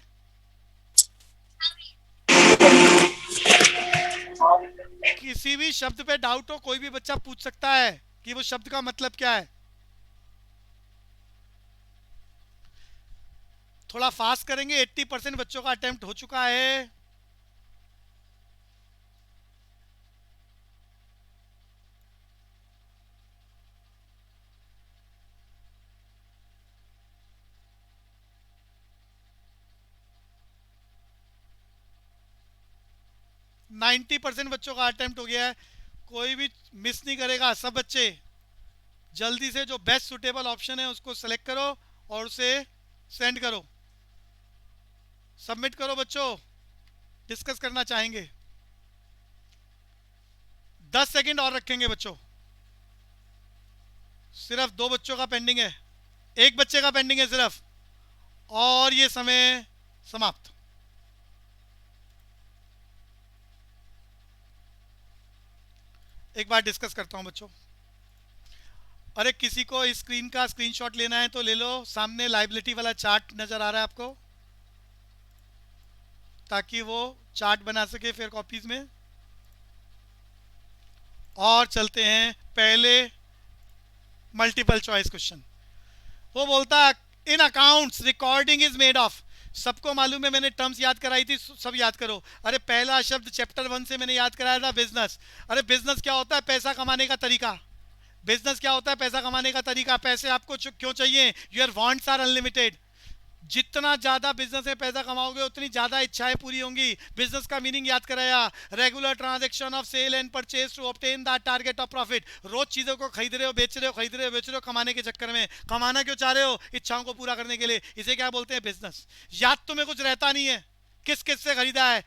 S1: किसी भी शब्द पे डाउट हो, कोई भी बच्चा पूछ सकता है कि वो शब्द का मतलब क्या है। थोड़ा फास्ट करेंगे, 80% बच्चों का अटेम्प्ट हो चुका है। 90% बच्चों का अटेम्प्ट हो गया है, कोई भी मिस नहीं करेगा। सब बच्चे जल्दी से जो बेस्ट सुटेबल ऑप्शन है उसको सेलेक्ट करो और उसे सेंड करो, सबमिट करो। बच्चों डिस्कस करना चाहेंगे? 10 सेकंड और रखेंगे बच्चों, सिर्फ 2 बच्चों का पेंडिंग है, 1 बच्चे का पेंडिंग है सिर्फ, और ये समय समाप्त। एक बार डिस्कस करता हूं बच्चों। अरे किसी को इस स्क्रीन का स्क्रीनशॉट लेना है तो ले लो, सामने लाइबिलिटी वाला चार्ट नजर आ रहा है आपको, ताकि वो चार्ट बना सके फिर कॉपीज में। और चलते हैं पहले मल्टीपल चॉइस क्वेश्चन। वो बोलता है in accounts recording is made of. सबको मालूम है, मैंने टर्म्स याद कराई थी, सब याद करो। अरे पहला शब्द चैप्टर 1 से मैंने याद कराया था, बिजनेस। अरे बिजनेस क्या होता है? पैसा कमाने का तरीका। बिजनेस क्या होता है? पैसा कमाने का तरीका। पैसे आपको क्यों चाहिए? Your wants are unlimited. जितना ज्यादा बिजनेस में पैसा कमाओगे उतनी ज्यादा इच्छाएं पूरी होंगी। बिजनेस का मीनिंग याद कराया, regular transaction of sale and purchase to obtain the target of profit. रोज चीजों को खरीद रहे हो, बेच रहे हो, खरीद रहे हो, बेच रहे हो, कमाने के चक्कर में। कमाना क्यों चाह रहे हो? इच्छाओं को पूरा करने के लिए। इसे क्या बोलते हैं? बिजनेस। याद तुम्हें कुछ रहता नहीं है, किस किस से खरीदा है,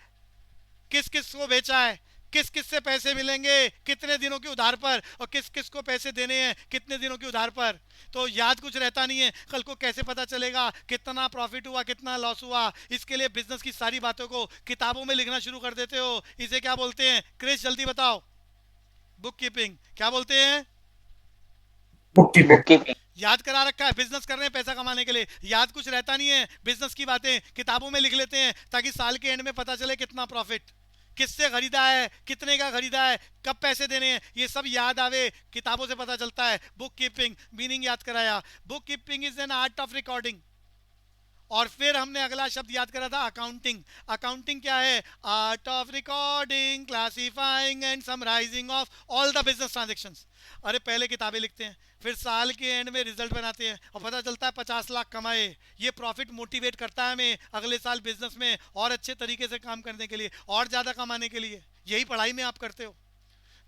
S1: किस किस को बेचा है, किस किस से पैसे मिलेंगे, कितने दिनों के उधार पर, और किस किस को पैसे देने हैं, कितने दिनों के उधार पर। तो याद कुछ रहता नहीं है। कल को कैसे पता चलेगा कितना प्रॉफिट हुआ, कितना लॉस हुआ? इसके लिए बिजनेस की सारी बातों को किताबों में लिखना शुरू कर देते हो। इसे क्या बोलते हैं? क्रिस जल्दी बताओ। Book keeping. क्या बोलते हैं?
S2: Book keeping.
S1: याद करा रखा है, बिजनेस कर रहे हैं पैसा कमाने के लिए। याद कुछ रहता नहीं है, बिजनेस की बातें किताबों में लिख लेते हैं ताकि साल के एंड में पता चले कितना प्रॉफिट, किससे खरीदा है, कितने का खरीदा है, कब पैसे देने हैं, ये सब याद आवे, किताबों से पता चलता है। बुक कीपिंग मीनिंग याद कराया। Book keeping is an art of recording. और फिर हमने अगला शब्द याद करा था, अकाउंटिंग। अकाउंटिंग क्या है? Art of recording, classifying and summarising of all the business transactions. अरे पहले किताबें लिखते हैं, फिर साल के एंड में रिजल्ट बनाते हैं और पता चलता है 50 लाख कमाए। ये प्रॉफिट मोटिवेट करता है हमें अगले साल बिजनेस में और अच्छे तरीके से काम करने के लिए, और ज़्यादा कमाने के लिए। यही पढ़ाई में आप करते हो।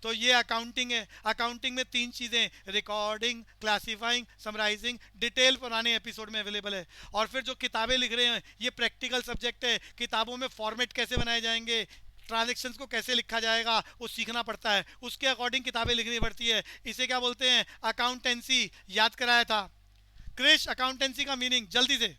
S1: तो ये अकाउंटिंग है। अकाउंटिंग में 3 चीज़ें, रिकॉर्डिंग, क्लासिफाइंग, समराइजिंग। डिटेल पुराने एपिसोड में अवेलेबल है। और फिर जो किताबें लिख रहे हैं ये प्रैक्टिकल सब्जेक्ट है। किताबों में फॉर्मेट कैसे बनाए जाएंगे, ट्रांजेक्शन्स को कैसे लिखा जाएगा, वो सीखना पड़ता है। उसके अकॉर्डिंग किताबें लिखनी पड़ती है। इसे क्या बोलते हैं? अकाउंटेंसी। याद कराया था क्रिश, अकाउंटेंसी का मीनिंग जल्दी से।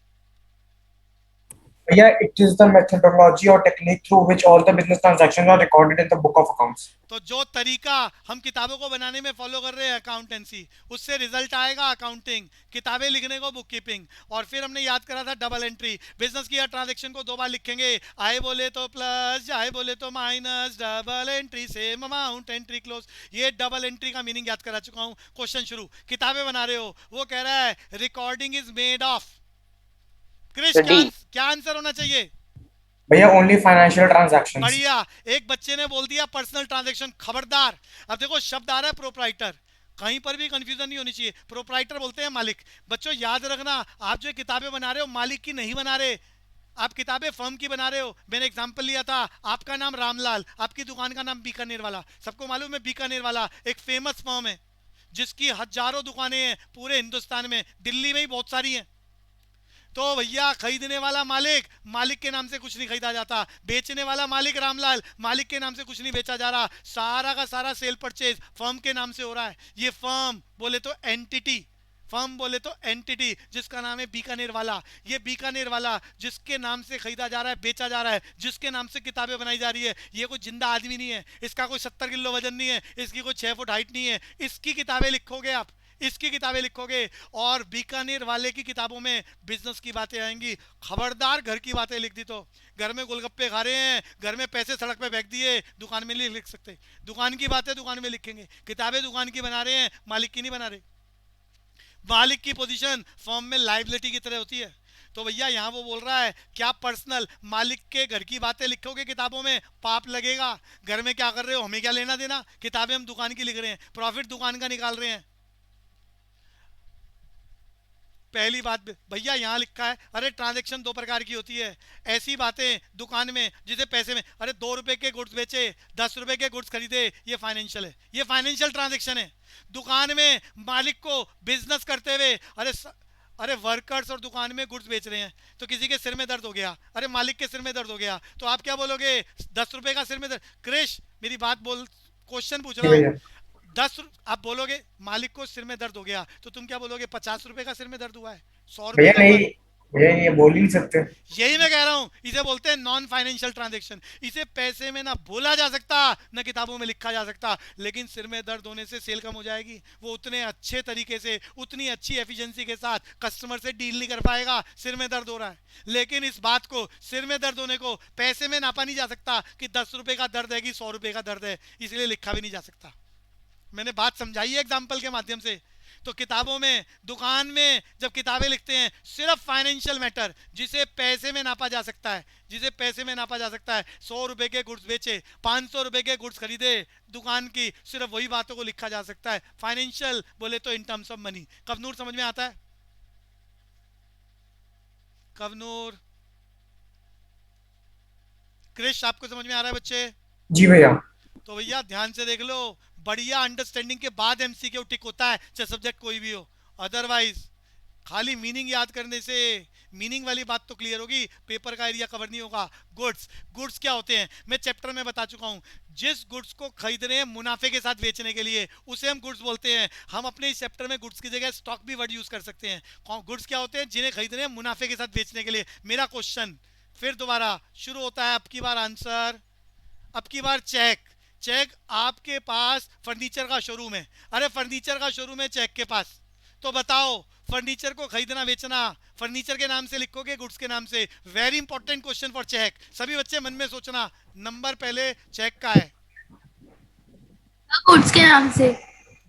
S2: भैया it is the methodology or technique through which all the business transactions are recorded in the book of accounts.
S1: तो जो तरीका हम किताबों को बनाने में फॉलो कर रहे हैं अकाउंटेंसी, उससे रिजल्ट आएगा अकाउंटिंग। किताबें लिखने को बुक कीपिंग। और फिर हमने याद करा था डबल एंट्री। बिजनेस की हर ट्रांजेक्शन को 2 बार लिखेंगे, आए बोले तो प्लस, जाए बोले तो minus, double entry same amount, entry close. ये डबल एंट्री का मीनिंग याद करा चुका हूँ। क्वेश्चन शुरू, किताबें बना रहे हो, वो कह रहा है recording is made of. Krish क्या आंसर होना चाहिए?
S2: भैया ओनली फाइनेंशियल ट्रांजैक्शंस।
S1: बढ़िया। एक बच्चे ने बोल दिया पर्सनल ट्रांजैक्शन। खबरदार, अब देखो शब्द आ रहा है प्रोप्राइटर, कहीं पर भी कंफ्यूजन नहीं होनी चाहिए। प्रोप्राइटर बोलते हैं मालिक। बच्चों याद रखना, आप जो किताबें बना रहे हो मालिक की नहीं बना रहे, आप किताबें फर्म की बना रहे हो। मैंने एग्जांपल लिया था, आपका नाम रामलाल, आपकी दुकान का नाम बीकानेर वाला। सबको मालूम है बीकानेर वाला एक फेमस फर्म है जिसकी हजारों दुकानें हैं पूरे हिंदुस्तान में, दिल्ली में ही बहुत सारी हैं। तो भैया खरीदने वाला मालिक, मालिक के नाम से कुछ नहीं खरीदा जाता। बेचने वाला मालिक रामलाल, मालिक के नाम से कुछ नहीं बेचा जा रहा। सारा का सारा सेल परचेज फर्म के नाम से हो रहा है। ये फर्म बोले तो एंटिटी, फर्म बोले तो एंटिटी जिसका नाम है बीकानेर वाला। ये बीकानेर वाला जिसके नाम से खरीदा जा रहा है, बेचा जा रहा है, जिसके नाम से किताबें बनाई जा रही है, ये कोई जिंदा आदमी नहीं है। इसका कोई 70 किलो वजन नहीं है, इसकी कोई 6 फुट हाइट नहीं है। इसकी किताबें लिखोगे आप, इसकी किताबें लिखोगे, और बीकानेर वाले की किताबों में बिजनेस की बातें आएंगी। खबरदार घर की बातें लिख दी तो, घर में गोलगप्पे खा रहे हैं, घर में पैसे सड़क पे फेंक दिए, दुकान में नहीं लिख सकते। दुकान की बातें दुकान में लिखेंगे, किताबें दुकान की बना रहे हैं, मालिक की नहीं बना रहे। मालिक की पोजीशन फर्म में लाइबिलिटी की तरह होती है। तो भैया यहाँ वो बोल रहा है क्या पर्सनल, मालिक के घर की बातें लिखोगे किताबों में, पाप लगेगा। घर में क्या कर रहे हो, हमें क्या लेना देना। किताबें हम दुकान की लिख रहे हैं, प्रॉफिट दुकान का निकाल रहे हैं। पहली बात भैया यहाँ लिखा है, अरे ट्रांजैक्शन दो प्रकार की होती है। ऐसी बातें दुकान में जिसे पैसे में, अरे 2 रुपए के गुड्स बेचे, 10 रुपए के गुड्स खरीदे, ये फाइनेंशियल है, ये फाइनेंशियल ट्रांजैक्शन है। दुकान में मालिक को बिजनेस करते हुए, अरे वर्कर्स और दुकान में गुड्स बेच रहे हैं, तो किसी के सिर में दर्द हो गया, अरे मालिक के सिर में दर्द हो गया, तो आप क्या बोलोगे? 10 रुपए का सिर में दर्द। क्रिश मेरी बात बोल, क्वेश्चन पूछ
S2: जी
S1: रहा
S2: भैया।
S1: हूँ। आप बोलोगे मालिक को सिर में दर्द हो गया, तो तुम क्या बोलोगे? 50 रुपए का सिर में दर्द हुआ है, 100 रुपए
S2: भैया
S1: का हुआ
S2: नहीं,
S1: है।
S2: भैया ये बोल ही नहीं सकते।
S1: यही मैं कह रहा हूं, इसे बोलते हैं नॉन फाइनेंशियल ट्रांजैक्शन। इसे पैसे में ना बोला जा सकता, ना किताबों में लिखा जा सकता, लेकिन सिर में दर्द होने से सेल कम हो जाएगी। वो उतने अच्छे तरीके से, उतनी अच्छी एफिशिएंसी के साथ कस्टमर से डील नहीं कर पाएगा, सिर में दर्द हो रहा है। लेकिन इस बात को, सिर में दर्द होने को पैसे में नापा नहीं जा सकता कि 10 रुपए का दर्द है कि 100 रुपए का दर्द है, इसलिए लिखा भी नहीं जा सकता। मैंने बात समझाई है एग्जाम्पल के माध्यम से। तो किताबों में, दुकान में जब किताबें लिखते हैं, सिर्फ फाइनेंशियल मैटर जिसे पैसे में नापा जा सकता है, जिसे पैसे में नापा जा सकता है, 100 रुपए के गुड्स बेचे, 500 रुपए के गुड्स खरीदे दुकान की, सिर्फ वही बातों को लिखा जा सकता है। फाइनेंशियल बोले तो इन टर्म्स ऑफ मनी। कवनूर समझ में आता है? कवनूर, क्रिश आपको समझ में आ रहा है बच्चे?
S2: जी भैया।
S1: तो भैया ध्यान से देख लो, बढ़िया अंडरस्टैंडिंग के बाद एमसीक्यू टिक होता है, चाहे सब्जेक्ट कोई भी हो। अदरवाइज खाली मीनिंग याद करने से, मीनिंग वाली बात तो क्लियर होगी, पेपर का एरिया कवर नहीं होगा। गुड्स, गुड्स क्या होते हैं मैं चैप्टर में बता चुका हूँ। जिस गुड्स को खरीद रहे हैं मुनाफे के साथ बेचने के लिए, उसे हम गुड्स बोलते हैं। हम अपने इस चैप्टर में गुड्स की जगह स्टॉक भी वर्ड यूज कर सकते हैं। गुड्स क्या होते हैं? जिन्हें खरीद रहे हैं मुनाफे के साथ बेचने के लिए। मेरा क्वेश्चन फिर दोबारा शुरू होता है, अब की बार आंसर, अब की बार चेक। चेक, आपके पास फर्नीचर का शोरूम है, अरे फर्नीचर का शोरूम है चेक के पास, तो बताओ फर्नीचर को खरीदना बेचना फर्नीचर के नाम से लिखोगे, गुड्स के नाम से? Very important question for check. सभी बच्चे मन में सोचना, नंबर पहले चेक का है,
S4: गुड्स के नाम से।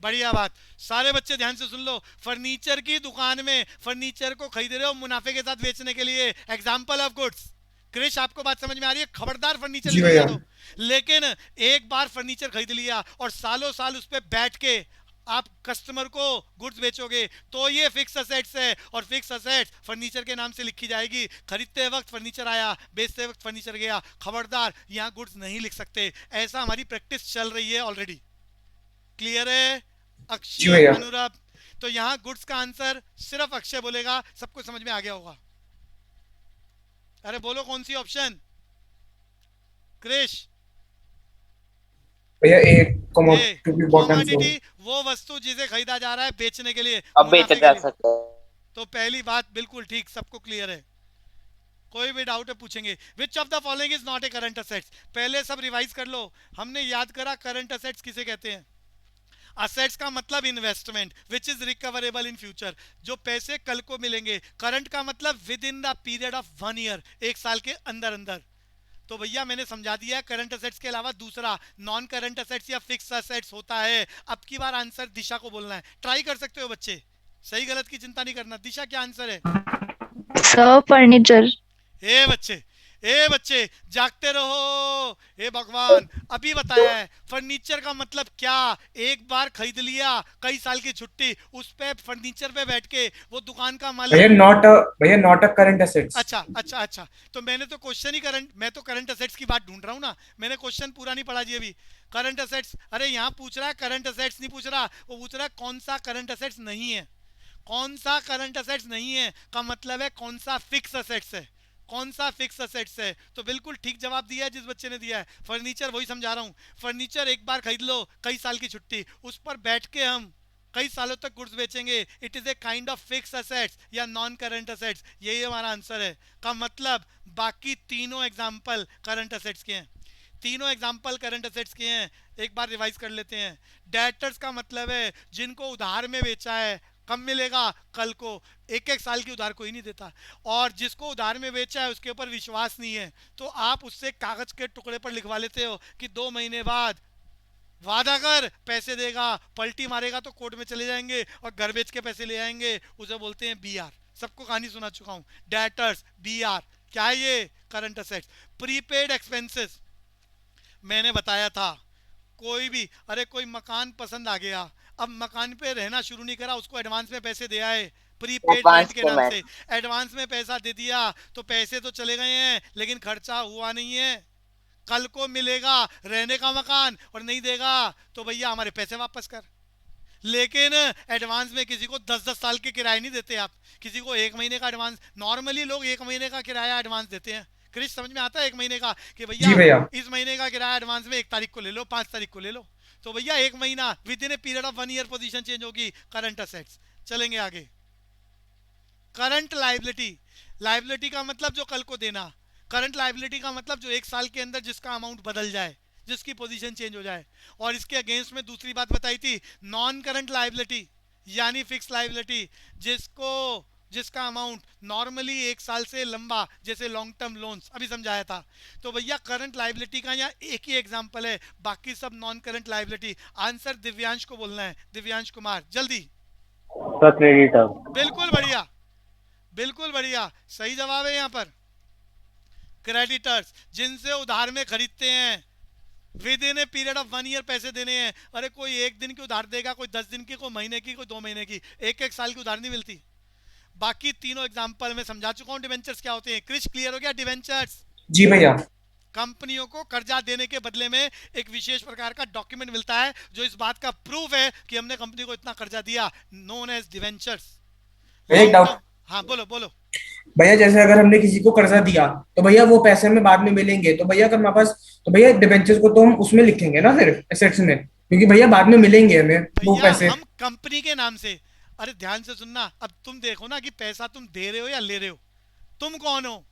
S1: बढ़िया बात। सारे बच्चे ध्यान से सुन लो, फर्नीचर की दुकान में फर्नीचर को खरीद रहे हो मुनाफे के साथ बेचने के लिए, एग्जाम्पल ऑफ गुड्स। क्रिश आपको बात समझ में आ रही है? खबरदार फर्नीचर
S2: जी
S1: लिख लिया
S2: भैया।
S1: तो। लेकिन एक बार फर्नीचर खरीद लिया और सालों साल उस पर बैठ के आप कस्टमर को गुड्स बेचोगे, तो ये फिक्स असेट्स है, और फिक्स असेट्स फर्नीचर के नाम से लिखी जाएगी। खरीदते वक्त फर्नीचर आया, बेचते वक्त फर्नीचर गया, खबरदार यहाँ गुड्स नहीं लिख सकते। ऐसा हमारी प्रैक्टिस चल रही है ऑलरेडी। क्लियर है
S2: जी
S1: अक्षय,
S2: भैया।
S1: अनुराग? तो यहाँ गुड्स का आंसर सिर्फ अक्षय बोलेगा, सबको समझ में आ गया होगा। अरे बोलो कौन सी ऑप्शन? क्रिश?
S2: भैया एक
S1: ए,
S2: कमोडिटी भी बहुत टाइम से।
S1: कमोडिटी वो वस्तु जिसे खरीदा जा रहा है बेचने के लिए,
S5: अब
S1: मुनाफे
S5: बेचा
S1: के
S5: जा
S1: लिए।
S5: सकता है।
S1: तो पहली बात बिल्कुल ठीक, सबको क्लियर है? कोई भी डाउट है पूछेंगे। Which of the following is not a current assets? पहले सब रिवाइज कर लो। हमने याद करा करंट असेट्स किसे कहते हैं। असेट्स का मतलब investment which is recoverable in future, जो पैसे कल को मिलेंगे। करंट का मतलब with in the period of 1 year, 1 साल के अंदर अंदर। तो भैया मैंने समझा दिया, करंट असेट्स के अलावा दूसरा नॉन करंट असेट्स या फिक्स असेट्स होता है। अब की बार आंसर दिशा को बोलना है, ट्राई कर सकते हो बच्चे, सही गलत की चिंता नहीं करना। दिशा क्या आंसर है?
S3: Sir furniture.
S1: ए बच्चे जागते रहो, हे भगवान अभी बताया है। फर्नीचर का मतलब क्या? एक बार खरीद लिया, कई साल की छुट्टी, उस पे फर्नीचर पे बैठ के वो दुकान का
S2: भैया
S1: मालिक।
S2: भैया नॉट अ करंट असेट्स।
S1: अच्छा, तो मैंने तो क्वेश्चन ही करंट, मैं तो करंट असेट्स की बात ढूंढ रहा हूँ ना, मैंने क्वेश्चन पूरा नहीं पढ़ा जी अभी। करंट असेट्स, अरे यहाँ पूछ रहा है करंट असेट्स नहीं पूछ रहा, वो पूछ रहा है कौन सा करंट असेट्स नहीं है। कौन सा करंट असेट्स नहीं है का मतलब है कौन सा फिक्स असेट्स है, कौन सा फिक्स असेट्स है। तो बिल्कुल ठीक जवाब दिया है जिस बच्चे ने दिया है। फर्नीचर, वही समझा रहा हूँ, फर्नीचर एक बार खरीद लो, कई साल की छुट्टी, उस पर बैठ के हम कई सालों तक गुड्स बेचेंगे। It is a kind of fix assets या नॉन करंट असेट्स, यही हमारा आंसर है। का मतलब बाकी तीनों एग्जाम्पल करंट असेट्स के हैं, तीनों एग्जाम्पल करंट असेट्स के हैं। एक बार रिवाइज कर लेते हैं। डेटर्स का मतलब है जिनको उधार में बेचा है, कब मिलेगा? कल को। 1-1 साल की उधार कोई नहीं देता, और जिसको उधार में बेचा है उसके ऊपर विश्वास नहीं है, तो आप उससे कागज के टुकड़े पर लिखवा लेते हो कि 2 महीने बाद वादा कर पैसे देगा, पलटी मारेगा तो कोर्ट में चले जाएंगे और घर बेच के पैसे ले आएंगे, उसे बोलते हैं बीआर। सबको कहानी सुना चुका हूँ, डेटर्स, बीआर। क्या है ये? Current assets. प्रीपेड एक्सपेंसेस, मैंने बताया था, कोई भी, अरे कोई मकान पसंद आ गया, अब मकान पे रहना शुरू नहीं करा, उसको एडवांस में पैसे दे आए, प्रीपेड
S5: एडवांस
S1: रेंट के नाम
S5: पेमेंट।
S1: से। एडवांस में पैसा दे दिया तो पैसे तो चले गए हैं लेकिन खर्चा हुआ नहीं है। कल को मिलेगा रहने का मकान और नहीं देगा तो भैया हमारे पैसे वापस कर। लेकिन एडवांस में किसी को 10-10 साल के किराए नहीं देते आप, किसी को 1 महीने का एडवांस। नॉर्मली लोग 1 महीने का किराया एडवांस देते हैं। क्रिश समझ में आता है 1 महीने का कि
S2: जी
S1: भैया
S2: भैया।
S1: इस महीने का किराया एडवांस में 1 तारीख को ले लो, 5 तारीख को ले लो। तो भैया 1 महीना within a period of 1 year position change होगी। Current assets. चलेंगे आगे। Current liability. लाइबिलिटी का मतलब जो कल को देना। करंट लाइबिलिटी का मतलब जो 1 साल के अंदर जिसका अमाउंट बदल जाए, जिसकी पोजीशन चेंज हो जाए। और इसके अगेंस्ट में दूसरी बात बताई थी नॉन करंट लाइबिलिटी यानी फिक्स लाइबिलिटी, जिसका अमाउंट नॉर्मली 1 साल से लंबा, जैसे लॉन्ग टर्म लोन्स अभी समझाया था। तो भैया करंट लाइबिलिटी का यहाँ एक ही एग्जांपल है, बाकी सब non current liability. Answer Divyansh को बोलना है, दिव्यांश कुमार जल्दी।
S5: Sir creditor.
S1: बिल्कुल बढ़िया, बिल्कुल बढ़िया, सही जवाब है यहाँ पर। क्रेडिटर्स जिनसे उधार में खरीदते हैं, with in a period of 1 year पैसे देने हैं। अरे कोई 1 दिन की उधार देगा, कोई 10 दिन की, कोई महीने की, कोई 2 महीने की। 1-1 साल की उधार नहीं मिलती। बाकी तीनों एग्जांपल में समझा चुका हूँ डिवेंचर्स क्या होते हैं। क्रिश क्लियर हो गया? डिवेंचर्स
S2: जी भैया।
S1: कंपनियों को कर्जा देने के बदले में एक विशेष प्रकार का डॉक्यूमेंट मिलता है जो इस बात का प्रूफ है कि हमने कंपनी को इतना कर्जा दिया, नोन एज डिवेंचर्स।
S2: एक डाउट।
S1: हाँ बोलो बोलो।
S2: भैया जैसे अगर हमने किसी को कर्जा दिया तो भैया वो पैसे हमें बाद में मिलेंगे, तो भैया अगर हमारे पास, तो भैया डिबेंचर्स को तो हम उसमें लिखेंगे ना फिर एसेट्स में, क्योंकि भैया बाद में मिलेंगे हमें वो
S1: भैया
S2: पैसे।
S1: हम कंपनी के नाम से। अरे ध्यान से सुनना, अब तुम देखो ना कि पैसा तुम दे रहे हो या ले रहे हो। तुम कौन हो?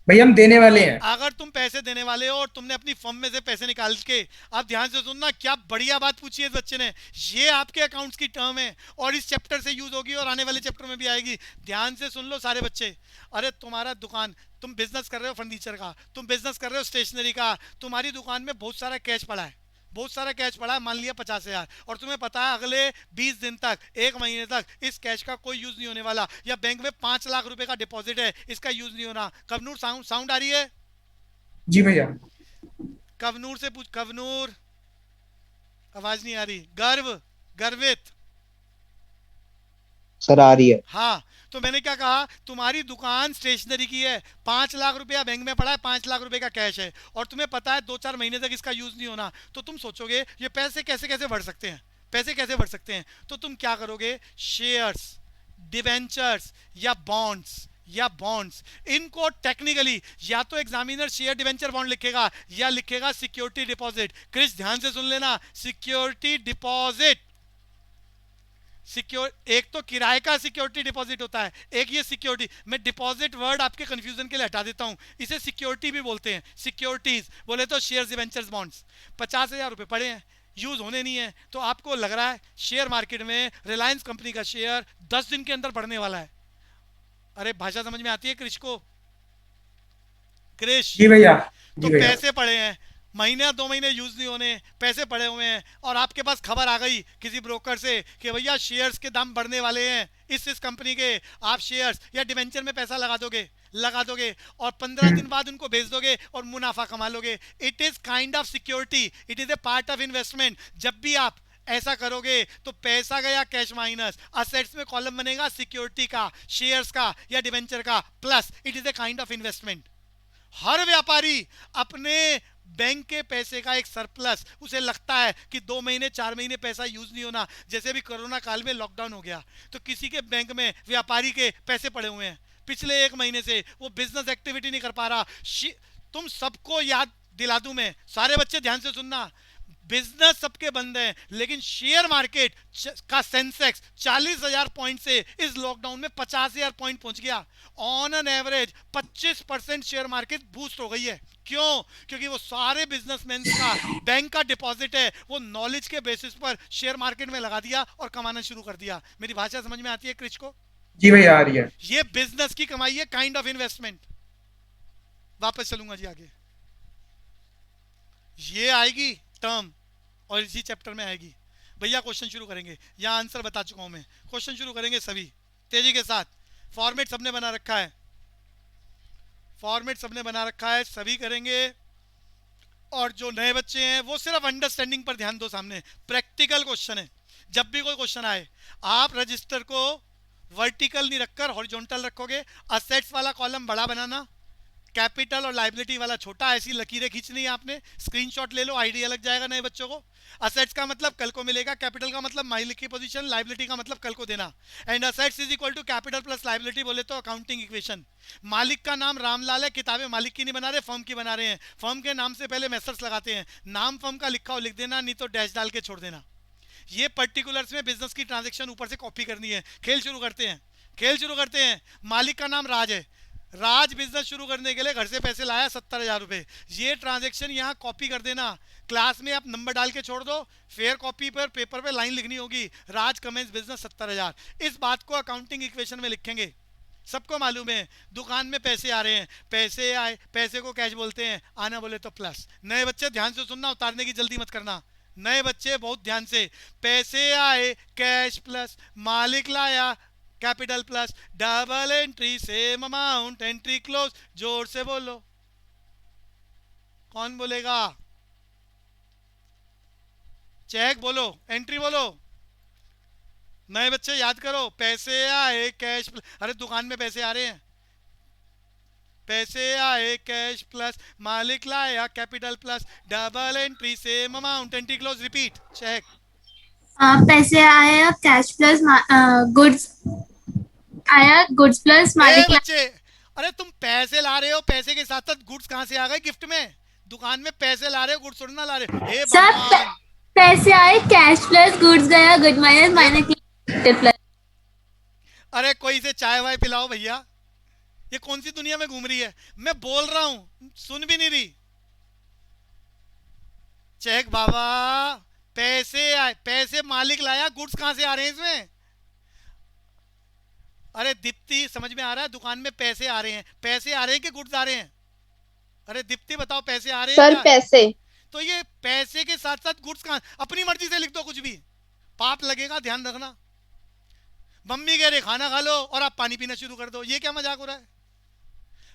S2: भैया हम देने वाले हैं।
S1: अगर तुम पैसे देने वाले हो और तुमने अपनी फर्म में से पैसे निकाल के, अब ध्यान से सुनना, क्या बढ़िया बात पूछी है इस बच्चे ने। ये आपके अकाउंट्स की टर्म है और इस चैप्टर से यूज होगी और आने वाले चैप्टर में भी आएगी। ध्यान से सुन लो सारे बच्चे। अरे तुम्हारा दुकान, तुम बिजनेस कर रहे हो फर्नीचर का, तुम बिजनेस कर रहे हो स्टेशनरी का, तुम्हारी दुकान में बहुत सारा कैश पड़ा है, बहुत सारा कैश पड़ा है, मान लिया 50,000, और तुम्हें पता है अगले 20 दिन तक, 1 महीने तक इस कैश का कोई यूज नहीं होने वाला, या बैंक में 5 लाख रुपए का डिपॉजिट है, इसका यूज नहीं होना। कवनूर साउंड आ रही है?
S2: जी भैया।
S1: कवनूर से पूछ। कवनूर आवाज नहीं आ रही। गर्व, गर्वित।
S5: सर आ रही है।
S1: हाँ, तो मैंने क्या कहा, तुम्हारी दुकान स्टेशनरी की है, 5 लाख रुपया बैंक में पड़ा है, 5 लाख रुपए का कैश है, और तुम्हें पता है 2-4 महीने तक इसका यूज नहीं होना। तो तुम सोचोगे ये पैसे कैसे कैसे बढ़ सकते हैं, पैसे कैसे बढ़ सकते हैं। तो तुम क्या करोगे, शेयर्स, डिवेंचर्स या बॉन्ड्स, इनको टेक्निकली या तो एग्जामिनर शेयर डिवेंचर बॉन्ड लिखेगा या लिखेगा सिक्योरिटी डिपॉजिट। क्रिस ध्यान से सुन लेना, सिक्योरिटी डिपॉजिट। एक तो किराए का सिक्योरिटी डिपॉजिट होता है, एक ये सिक्योरिटी। मैं डिपॉजिट वर्ड आपके कंफ्यूजन के लिए हटा देता हूं, इसे सिक्योरिटी भी बोलते हैं। सिक्योरिटीज बोले तो शेयर्स, डिवेंचर्स, बॉन्ड्स। 50,000 रुपए पड़े हैं, यूज होने नहीं है, तो आपको लग रहा है शेयर मार्केट में रिलायंस कंपनी का शेयर 10 दिन के अंदर बढ़ने वाला है। अरे भाषा समझ में आती है क्रिश को? क्रिश
S2: जी भैया।
S1: तो
S2: जी भैया।
S1: पैसे पड़े हैं, महीने या 2 महीने यूज नहीं होने, पैसे पड़े हुए हैं, और आपके पास खबर आ गई किसी ब्रोकर से कि भैया शेयर्स के दाम बढ़ने वाले हैं इस कंपनी के। आप शेयर्स या डिवेंचर में पैसा लगा दोगे और 15 दिन बाद उनको बेच दोगे और मुनाफा कमा लोगे। It is kind of security, it is a part of investment. जब भी आप ऐसा करोगे तो पैसा गया कैश माइनस, असेट्स में कॉलम बनेगा सिक्योरिटी का, शेयर्स का या डिवेंचर का, plus it is a kind of investment. हर व्यापारी अपने बैंक के पैसे का एक सरप्लस, उसे लगता है कि 2 महीने 4 महीने पैसा यूज नहीं होना, जैसे भी कोरोना काल में लॉकडाउन हो गया तो किसी के बैंक में व्यापारी के पैसे पड़े हुए हैं पिछले 1 महीने से, वो बिजनेस एक्टिविटी नहीं कर पा रहा। तुम सबको याद दिला दूं मैं, सारे बच्चे ध्यान से सुनना, बिजनेस सबके बंद हैं, लेकिन शेयर मार्केट का सेंसेक्स 40,000 पॉइंट से इस लॉकडाउन में 50,000 पॉइंट पहुंच गया। On an average 25% share market boost हो गई है। क्यों? क्योंकि वो सारे बिजनेसमैन का बैंक का डिपॉजिट है, वो नॉलेज के बेसिस पर शेयर मार्केट में लगा दिया और कमाना शुरू कर दिया। मेरी भाषा समझ में आती है क्रिश को?
S2: जी भैया आ रही है।
S1: ये बिजनेस की कमाई है, काइंड ऑफ इन्वेस्टमेंट। वापस चलूंगा जी आगे, ये आएगी टर्म और इसी चैप्टर में आएगी। भैया क्वेश्चन शुरू करेंगे, यहाँ आंसर बता चुका हूं मैं, क्वेश्चन शुरू करेंगे सभी तेजी के साथ। फॉर्मेट सबने बना रखा है, फॉर्मेट सबने बना रखा है, सभी करेंगे। और जो नए बच्चे हैं वो सिर्फ अंडरस्टैंडिंग पर ध्यान दो, सामने प्रैक्टिकल क्वेश्चन है। जब भी कोई क्वेश्चन आए आप रजिस्टर को वर्टिकल नहीं रखकर हॉरिजॉन्टल रखोगे। असेट्स वाला कॉलम बड़ा बनाना, कैपिटल और लाइबिलिटी वाला छोटा, ऐसी लकीरें खींचनी है आपने। स्क्रीनशॉट ले लो, आइडिया लग जाएगा नए बच्चों को। असेट्स का मतलब कल को मिलेगा, कैपिटल का मतलब मालिक की पोजीशन, लाइबिलिटी का मतलब कल को देना। And assets is equal to capital plus liability बोले तो अकाउंटिंग इक्वेशन। मालिक का नाम रामलाल है, किताबें मालिक की नहीं बना रहे, फर्म की बना रहे हैं। फर्म के नाम से पहले मेसर्स लगाते हैं, नाम फर्म का लिखा हो लिख देना, नहीं तो डैश डाल के छोड़ देना। ये पर्टिकुलर्स में बिजनेस की ट्रांजेक्शन ऊपर से कॉपी करनी है। खेल शुरू करते हैं, खेल शुरू करते हैं। मालिक का नाम राज है, राज बिजनेस शुरू करने के लिए घर से पैसे लाया 70,000 रुपए। ये ट्रांजेक्शन यहाँ कॉपी कर देना, क्लास में आप नंबर डाल के छोड़ दो, फेयर कॉपी पर पेपर पे लाइन लिखनी होगी, राज कमेंस बिजनेस 70,000। इस बात को अकाउंटिंग इक्वेशन में लिखेंगे। सबको मालूम है दुकान में पैसे आ रहे हैं, पैसे आए, पैसे को कैश बोलते हैं, आना बोले तो प्लस। नए बच्चे ध्यान से सुनना, उतारने की जल्दी मत करना। नए बच्चे बहुत ध्यान से, पैसे आए कैश प्लस, मालिक लाया capital plus, double entry same amount, entry close. जोर से बोलो, कौन बोलेगा? चेक बोलो, एंट्री बोलो। नए बच्चे याद करो, पैसे आए कैश प्लस, अरे दुकान में पैसे आ रहे हैं, पैसे आए कैश प्लस, मालिक लाया capital plus, double entry same amount, entry close. Repeat, check.
S4: पैसे आए कैश प्लस गुड्स आया, गुड्स प्लस मालिक
S1: बच्चे, अरे तुम पैसे ला रहे हो, पैसे के साथ साथ गुड्स कहां से आ गए गिफ्ट में? दुकान में पैसे ला रहे हो, गुड्स थोड़ी ना ला रहे हो। हे
S4: सर
S1: भगवान,
S4: पैसे आए कैश प्लस गुड्स गया, गुड माइनस माइनस प्लस।
S1: अरे कोई से चाय वाय पिलाओ भैया, ये कौन सी दुनिया में घूम रही है? मैं बोल रहा हूं, सुन भी नहीं रही। चेक बाबा, पैसे आए, पैसे मालिक लाया, गुड्स कहां से आ रहे हैं इसमें? अरे दीप्ति, समझ में आ रहा है? दुकान में पैसे आ रहे हैं, पैसे आ रहे हैं कि गुड्स आ रहे हैं? अरे दीप्ति बताओ, पैसे आ रहे हैं
S6: सर
S1: क्या?
S6: पैसे।
S1: तो ये पैसे के साथ साथ गुड्स कहां? अपनी मर्जी से लिख दो कुछ भी, पाप लगेगा, ध्यान रखना। मम्मी कह रहे खाना खा लो और आप पानी पीना शुरू कर दो, ये क्या मजाक हो रहा है?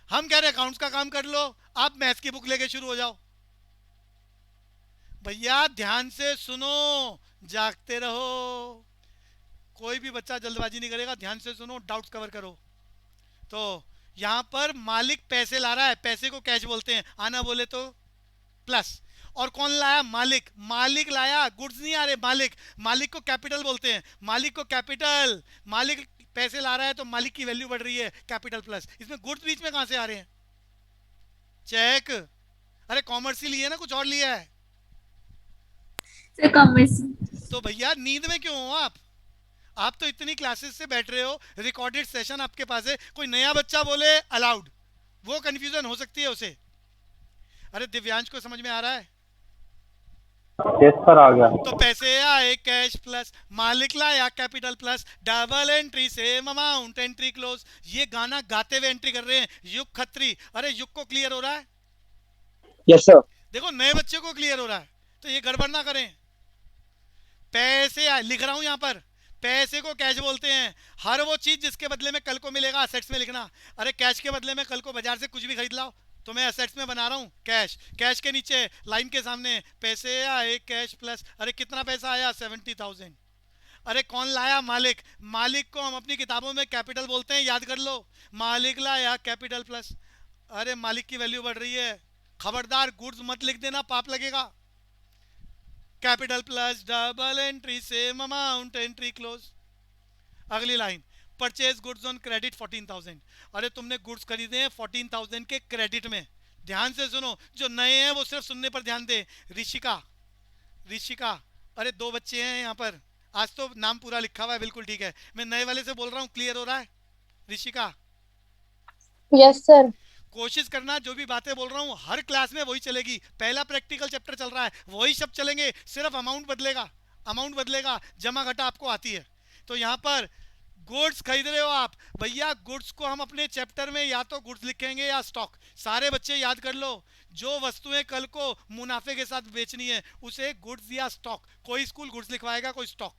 S1: हम कह रहे अकाउंट्स का काम कर लो, आप मैथ्स की बुक लेके शुरू हो जाओ। भैया ध्यान से सुनो, जागते रहो, कोई भी बच्चा जल्दबाजी नहीं करेगा, ध्यान से सुनो, डाउट्स कवर करो। तो यहां पर मालिक पैसे ला रहा है, पैसे को कैश बोलते हैं, आना बोले तो प्लस। और कौन लाया? मालिक, मालिक लाया, गुड्स नहीं आ रहे, मालिक, मालिक को कैपिटल बोलते हैं, मालिक को कैपिटल, मालिक पैसे ला रहा है तो मालिक की वैल्यू बढ़ रही है, कैपिटल प्लस। इसमें गुड्स बीच में कहां से आ रहे हैं? चेक। अरे कॉमर्स ही लिया ना, कुछ और लिया है?
S4: कॉमर्स।
S1: तो भैया नींद में क्यों हो आप? आप तो इतनी क्लासेस से बैठ रहे हो, रिकॉर्डेड सेशन आपके पास है, कोई नया बच्चा बोले अलाउड, वो कंफ्यूजन हो सकती है उसे। अरे दिव्यांश को समझ में आ रहा है?
S5: यस सर, आ गया।
S1: तो पैसे आए कैश प्लस, मालिक लाया capital plus, double entry same amount, entry close. ये गाना गाते हुए एंट्री कर रहे हैं युग खत्री। अरे युग को क्लियर हो रहा है?
S5: Yes sir.
S1: देखो नए बच्चे को क्लियर हो रहा है, तो ये गड़बड़ ना करें। पैसे आए लिख रहा हूं यहां पर, पैसे को कैश बोलते हैं। हर वो चीज जिसके बदले में कल को मिलेगा असेट्स में लिखना। अरे कैश के बदले में कल को बाजार से कुछ भी खरीद लाओ, तो मैं असेट्स में बना रहा हूँ कैश। कैश के नीचे लाइन के सामने पैसे आए कैश प्लस, अरे कितना पैसा आया? 70,000। अरे कौन लाया? मालिक। मालिक को हम अपनी किताबों में कैपिटल बोलते हैं, याद कर लो, मालिक लाया कैपिटल प्लस। अरे मालिक की वैल्यू बढ़ रही है, खबरदार गुड्स मत लिख देना, पाप लगेगा। Capital plus, double entry same amount, entry close. अगली line, purchase goods on credit 14,000। अरे तुमने गुड्स खरीदे हैं 14,000 के क्रेडिट में। ध्यान से सुनो, जो नए हैं वो सिर्फ सुनने पर ध्यान दे। ऋषिका, ऋषिका, अरे दो बच्चे हैं यहाँ पर, आज तो नाम पूरा लिखा हुआ है, बिल्कुल ठीक है। मैं नए वाले से बोल रहा हूँ, क्लियर हो रहा है? Rishika,
S6: yes sir.
S1: कोशिश करना जो भी बातें बोल रहा हूँ हर क्लास में वही चलेगी। पहला प्रैक्टिकल चैप्टर चल रहा है, वही शब्द चलेंगे, सिर्फ अमाउंट बदलेगा, अमाउंट बदलेगा, जमा घटा आपको आती है। तो यहाँ पर गुड्स खरीद रहे हो आप, भैया गुड्स को हम अपने चैप्टर में या तो गुड्स लिखेंगे या स्टॉक। सारे बच्चे याद कर लो, जो वस्तुएं कल को मुनाफे के साथ बेचनी है उसे गुड्स या स्टॉक। कोई स्कूल गुड्स लिखवाएगा, कोई स्टॉक।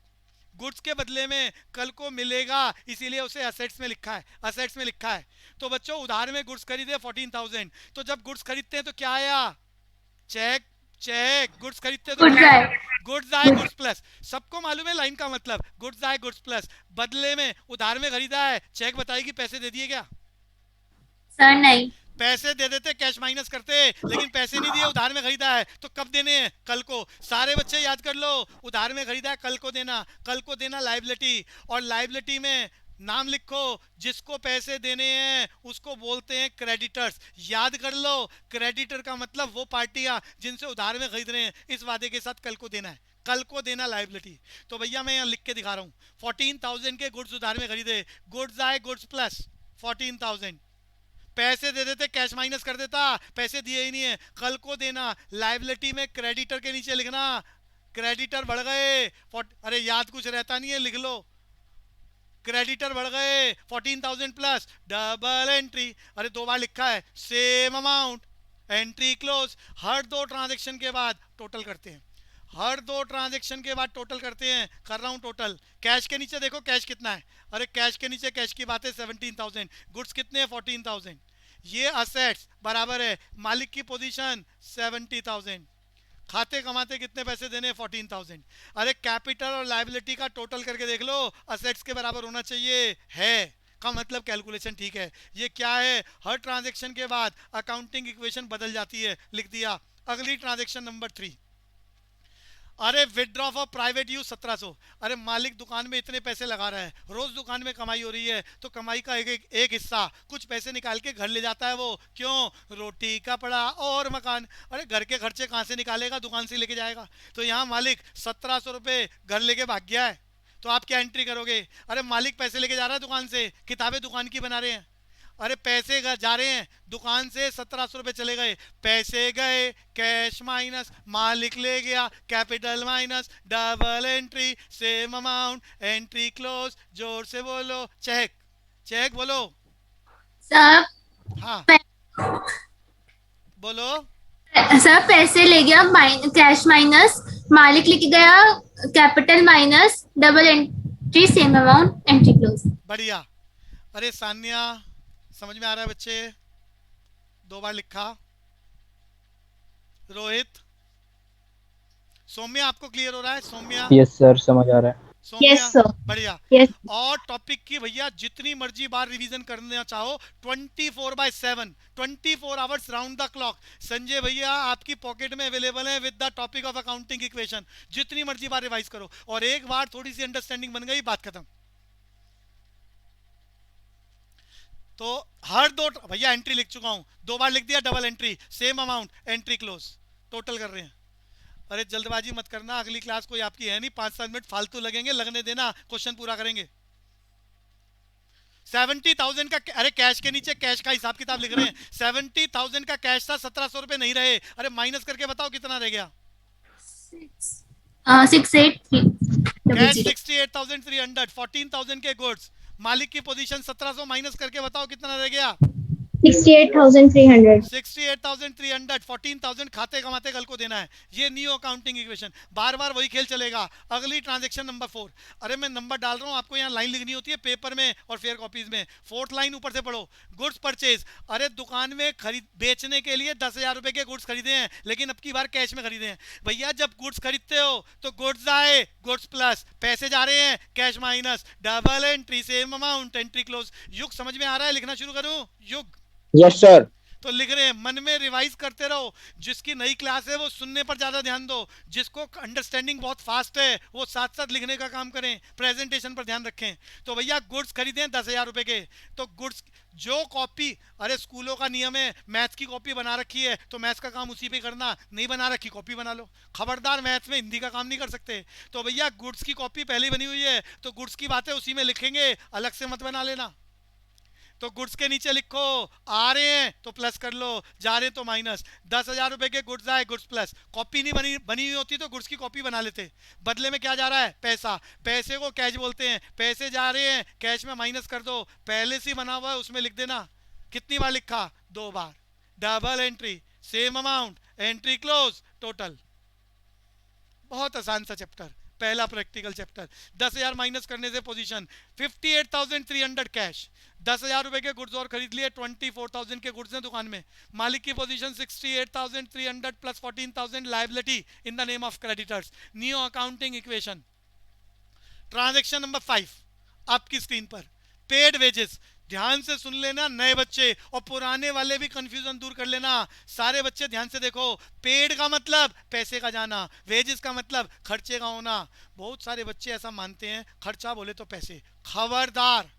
S1: गुड्स के बदले में कल को मिलेगा, इसीलिए उसे असेट्स में लिखा है, असेट्स में लिखा है। तो बच्चों उधार में गुड्स खरीदे 14,000, तो जब गुड्स खरीदते हैं तो क्या आया? चेक, चेक, गुड्स खरीदते तो
S4: गुड्स आए।
S1: गुड्स आए गुड्स प्लस, सबको मालूम है लाइन का मतलब, गुड्स आए गुड्स प्लस, बदले में उधार में खरीदा है, चेक बताएगी पैसे दे दिए क्या?
S4: सर नहीं।
S1: पैसे दे देते कैश माइनस करते, लेकिन पैसे नहीं दिए, उधार में खरीदा है तो कब देने हैं? कल को। सारे बच्चे याद कर लो, उधार में खरीदा है कल को देना, कल को देना लाइबिलिटी, और लाइबिलिटी में नाम लिखो, जिसको पैसे देने हैं उसको बोलते हैं क्रेडिटर्स। याद कर लो, क्रेडिटर का मतलब वो पार्टियां जिनसे उधार में खरीद रहे हैं, इस वादे के साथ कल को देना है, कल को देना लाइबिलिटी। तो भैया मैं यहाँ लिख के दिखा रहा हूँ, 14,000 के गुड्स उधार में खरीदे, गुड्स आए गुड्स प्लस 14,000, पैसे दे देते कैश माइनस कर देता, पैसे दिए ही नहीं है, कल को देना लाइबिलिटी में क्रेडिटर के नीचे लिखना, क्रेडिटर बढ़ गए, अरे याद कुछ रहता नहीं है, लिख लो, क्रेडिटर बढ़ गए 14,000 प्लस डबल एंट्री, अरे 2 बार लिखा है, सेम अमाउंट, एंट्री क्लोज। हर 2 ट्रांजेक्शन के बाद टोटल करते हैं, हर 2 ट्रांजेक्शन के बाद टोटल करते हैं, कर रहा हूं टोटल। कैश के नीचे देखो कैश कितना है, अरे कैश के नीचे कैश की बात है 17,000, गुड्स कितने हैं 14,000, ये असेट्स बराबर है मालिक की पोजीशन 70,000, खाते कमाते कितने पैसे देने 14,000। अरे कैपिटल और लायबिलिटी का टोटल करके देख लो, असेट्स के बराबर होना चाहिए, है का मतलब कैलकुलेशन ठीक है। ये क्या है, हर ट्रांजेक्शन के बाद अकाउंटिंग इक्वेशन बदल जाती है, लिख दिया। अगली ट्रांजेक्शन नंबर 3, अरे विदड्रॉ फॉर प्राइवेट यूज 1700, अरे मालिक दुकान में इतने पैसे लगा रहा है, रोज दुकान में कमाई हो रही है, तो कमाई का एक हिस्सा कुछ पैसे निकाल के घर ले जाता है, वो क्यों, रोटी कपड़ा और मकान। अरे घर के खर्चे कहाँ से निकालेगा, दुकान से लेके जाएगा। तो यहाँ मालिक 1700 रुपये घर लेके भाग गया है, तो आप क्या एंट्री करोगे? अरे मालिक पैसे लेके जा रहा है दुकान से, किताबें दुकान की बना रहे हैं, अरे पैसे जा रहे हैं दुकान से, 1700 रुपये चले गए, पैसे गए, कैश माइनस, मालिक ले गया, capital minus, double entry, same amount, entry close. जोर से बोलो, चेक, चेक बोलो।
S4: सर
S1: हाँ बोलो।
S4: सर पैसे ले गया, कैश माइनस, मालिक लेके गया, capital minus, double entry, same amount, entry close.
S1: बढ़िया। अरे सान्या समझ में आ रहा है बच्चे? 2 बार लिखा। रोहित, सौम्या आपको क्लियर हो रहा है? सौम्या,
S5: यस सर, समझ आ रहा है।
S1: Saumya,
S4: yes sir.
S1: बढ़िया।
S4: यस।
S1: और टॉपिक की भैया जितनी मर्जी बार रिवीजन करना चाहो, 24/7, 24 hours round the clock Sanjay भैया आपकी पॉकेट में अवेलेबल है with the topic of accounting equation. जितनी मर्जी बार रिवाइज करो, और एक बार थोड़ी सी अंडरस्टैंडिंग बन गई, बात खत्म। तो हर 2 भैया एंट्री लिख चुका हूं, 2 बार लिख दिया, double entry, same amount, entry close, total कर रहे हैं। अरे जल्दबाजी मत करना, अगली क्लास कोई आपकी है नहीं, 5-7 मिनट फालतू लगेंगे, लगने देना, क्वेश्चन पूरा करेंगे। 70,000 का, अरे कैश के नीचे कैश का हिसाब किताब लिख रहे हैं, 70,000 का कैश था, 1700 रुपये नहीं रहे, अरे माइनस करके बताओ कितना रह गया।
S4: 683
S1: कैश 68,300, 14,000 के गुड्स, मालिक की पोजीशन 1700, माइनस करके बताओ कितना रह गया।
S4: 68,300।
S1: 68,300, 14,000 खाते कमाते कल को देना है, ये न्यू अकाउंटिंग इक्वेशन। बार बार वही खेल चलेगा। अगली ट्रांजैक्शन नंबर 4, अरे मैं नंबर डाल रहा हूँ, आपको यहाँ लाइन लिखनी होती है पेपर में और फेयर कॉपीज में। 4th लाइन ऊपर से पढ़ो, गुड्स परचेज, अरे दुकान में खरीद बेचने के लिए 10,000 रुपए के गुड्स खरीदे हैं, लेकिन अब की बार कैश में खरीदे हैं। भैया जब गुड्स खरीदते हो तो गुड्स आए गुड्स प्लस, पैसे जा रहे हैं cash minus, double entry, same amount, entry close. युग समझ में आ रहा है? लिखना शुरू करूँ? युग
S5: यस सर।
S1: तो लिख रहे हैं, मन में रिवाइज करते रहो। जिसकी नई क्लास है वो सुनने पर ज्यादा ध्यान दो, जिसको अंडरस्टैंडिंग बहुत फास्ट है वो साथ साथ लिखने का काम करें, प्रेजेंटेशन पर ध्यान रखें। तो भैया गुड्स खरीदे 10,000 रुपए के, तो गुड्स जो कॉपी, अरे स्कूलों का नियम है मैथ्स की कॉपी बना रखी है तो मैथ्स का काम उसी पे करना, नहीं बना रखी कॉपी बना लो। खबरदार मैथ्स में हिंदी का काम नहीं कर सकते। तो भैया गुड्स की कॉपी पहले बनी हुई है तो गुड्स की बातें उसी में लिखेंगे, अलग से मत बना लेना। तो गुड्स के नीचे लिखो, आ रहे हैं तो प्लस कर लो, जा रहे हैं तो माइनस। 10,000 रुपए के गुड्स आए गुड्स प्लस, कॉपी नहीं बनी हुई होती तो गुड्स की कॉपी बना लेते। बदले में क्या जा रहा है? पैसा, पैसे को कैश बोलते हैं, पैसे जा रहे हैं कैश में माइनस कर दो, पहले से बना हुआ है उसमें लिख देना। कितनी बार लिखा? 2 बार, double entry, same amount, entry close, total. बहुत आसान सा चैप्टर, पहला प्रैक्टिकल चैप्टर। 10,000 माइनस करने से पोजीशन 58,300 कैश। 10,000 रुपए के गुड्स और खरीद लिए, 24,000 के गुड्स हैं दुकान में। मालिक की position 68,300 plus 14,000 liability in the name of creditors. New accounting equation. Transaction number 5 आपकी स्क्रीन पर। Paid wages. ध्यान से सुन लेना नए बच्चे, और पुराने वाले भी कंफ्यूजन दूर कर लेना। सारे बच्चे ध्यान से देखो। पेड का मतलब पैसे का जाना, वेजेस का मतलब खर्चे का होना। बहुत सारे बच्चे ऐसा मानते हैं खर्चा बोले तो पैसे। खबरदार,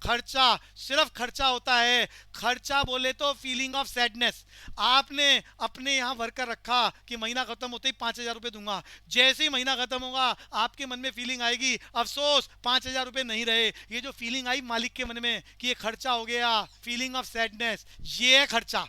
S1: खर्चा सिर्फ खर्चा होता है। खर्चा बोले तो फीलिंग ऑफ सैडनेस। आपने अपने यहाँ वर्कर रखा कि महीना खत्म होते ही 5,000 रुपये दूंगा। जैसे ही महीना खत्म होगा आपके मन में फीलिंग आएगी, अफसोस 5,000 रुपये नहीं रहे। ये जो फीलिंग आई मालिक के मन में कि ये खर्चा हो गया, फीलिंग ऑफ सैडनेस, ये है खर्चा।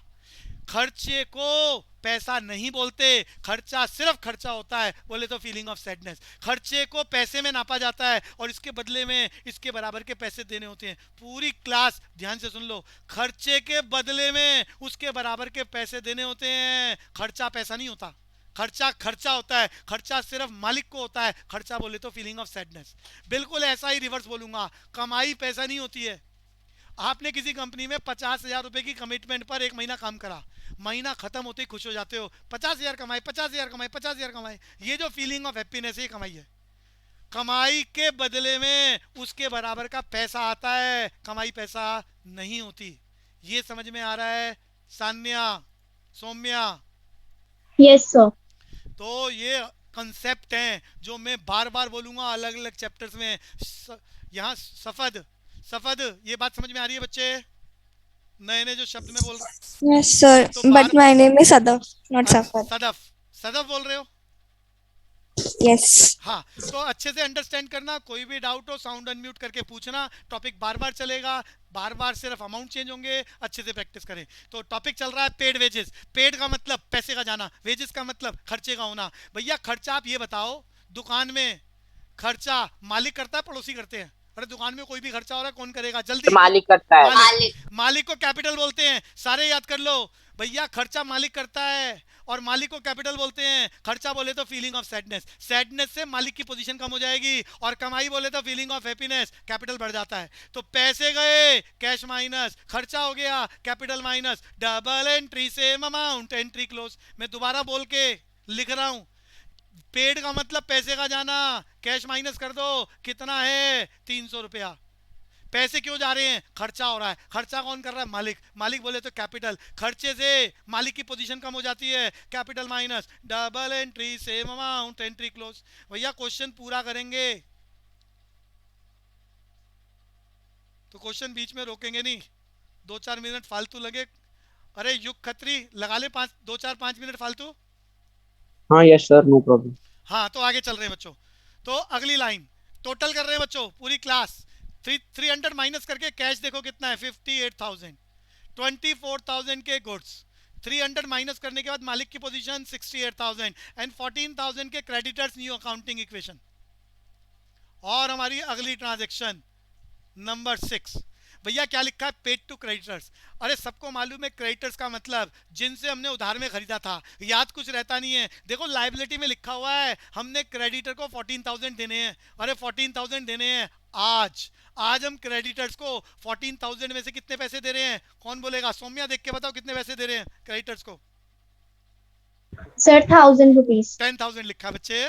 S1: खर्चे को पैसा नहीं बोलते, खर्चा सिर्फ खर्चा होता है बोले तो फीलिंग ऑफ सैडनेस। खर्चे को पैसे में नापा जाता है और इसके बदले में इसके बराबर के पैसे देने होते हैं। पूरी क्लास ध्यान से सुन लो, खर्चे के बदले में उसके बराबर के पैसे देने होते हैं। खर्चा पैसा नहीं होता, खर्चा खर्चा होता है। खर्चा सिर्फ मालिक को होता है। खर्चा बोले तो फीलिंग ऑफ सैडनेस। बिल्कुल ऐसा ही रिवर्स बोलूंगा, कमाई पैसा नहीं होती है। आपने किसी कंपनी में 50,000 रुपए की कमिटमेंट पर एक महीना काम करा, महीना खत्म होते ही खुश हो जाते हो, 50,000 कमाए, 50,000 कमाए, 50,000 कमाए। ये जो फीलिंग ऑफ हैप्पीनेस है, ये कमाई है। कमाई के बदले में उसके बराबर का पैसा आता है, कमाई पैसा नहीं होती। ये समझ में आ रहा है सान्या, सौम्या?
S6: Yes sir.
S1: तो ये कंसेप्ट हैं जो मैं बार बार बोलूंगा अलग अलग चैप्टर्स में। यहाँ सफद सफद, ये बात समझ में आ रही है बच्चे? नए नए जो शब्द में बोल रहा
S3: Yes, sir.
S1: तो
S3: But my name is Sadaf, not Safar.
S1: Sadaf, Sadaf बोल रहे हो?
S3: Yes.
S1: हाँ, तो अच्छे से अंडरस्टैंड करना। कोई भी डाउट हो साउंड अनम्यूट करके पूछना। टॉपिक बार बार चलेगा, बार बार सिर्फ अमाउंट चेंज होंगे। अच्छे से प्रैक्टिस करें। तो टॉपिक चल रहा है पेड वेजेस। पेड का मतलब पैसे का जाना, वेजेस का मतलब खर्चे का होना। भैया खर्चा आप ये बताओ, दुकान में खर्चा मालिक करता है पड़ोसी करते हैं? अरे दुकान में कोई भी खर्चा हो रहा है कौन करेगा? जल्दी।
S5: मालिक करता है।
S1: मालिक को कैपिटल बोलते हैं, सारे याद कर लो। भैया खर्चा मालिक करता है और मालिक को कैपिटल बोलते हैं। खर्चा बोले तो फीलिंग ऑफ सैडनेस, सैडनेस से मालिक की पोजीशन कम हो जाएगी। और कमाई बोले तो फीलिंग ऑफ हैप्पीनेस, कैपिटल बढ़ जाता है। तो पैसे गए, कैश माइनस, खर्चा हो गया, capital minus, double entry same amount, entry close. मैं दोबारा बोल के लिख रहा हूं। पेड का मतलब पैसे का जाना, कैश माइनस कर दो, कितना है? 300 रुपया। पैसे क्यों जा रहे हैं? खर्चा हो रहा है। खर्चा कौन कर रहा है? मालिक। मालिक बोले तो कैपिटल। खर्चे से मालिक की पोजीशन कम हो जाती है, capital minus, double entry same amount, entry close. भैया क्वेश्चन पूरा करेंगे तो क्वेश्चन बीच में रोकेंगे नहीं। 2-4 मिनट फालतू लगे, अरे युग खत्री लगा ले 2-4-5 मिनट फालतू।
S5: हाँ यस सर, नो प्रॉब्लम।
S1: हाँ, तो आगे चल रहे हैं बच्चों। तो अगली लाइन टोटल कर रहे हैं बच्चों, पूरी क्लास। 300 माइनस करके कैश देखो कितना है, 58,000। 24,000 के गुड्स, 300 माइनस करने के बाद मालिक की पोजीशन 68,000 एंड 14,000 के क्रेडिटर्स। New accounting equation. और हमारी अगली ट्रांजैक्शन नंबर 6। भैया क्या लिखा है? Paid to creditors. अरे सबको मालूम है क्रेडिटर्स का मतलब जिनसे हमने उधार में खरीदा था। याद कुछ रहता नहीं है। देखो लायबिलिटी में लिखा हुआ है हमने क्रेडिटर को 14,000 देने हैं। अरे 14,000 देने हैं आज। आज हम क्रेडिटर्स को 14,000 में से कितने पैसे दे रहे हैं? कौन बोलेगा? सौम्या देख के बताओ कितने पैसे दे रहे हैं क्रेडिटर्स को?
S6: Sir 1,000 rupees.
S1: 10,000 लिखा है बच्चे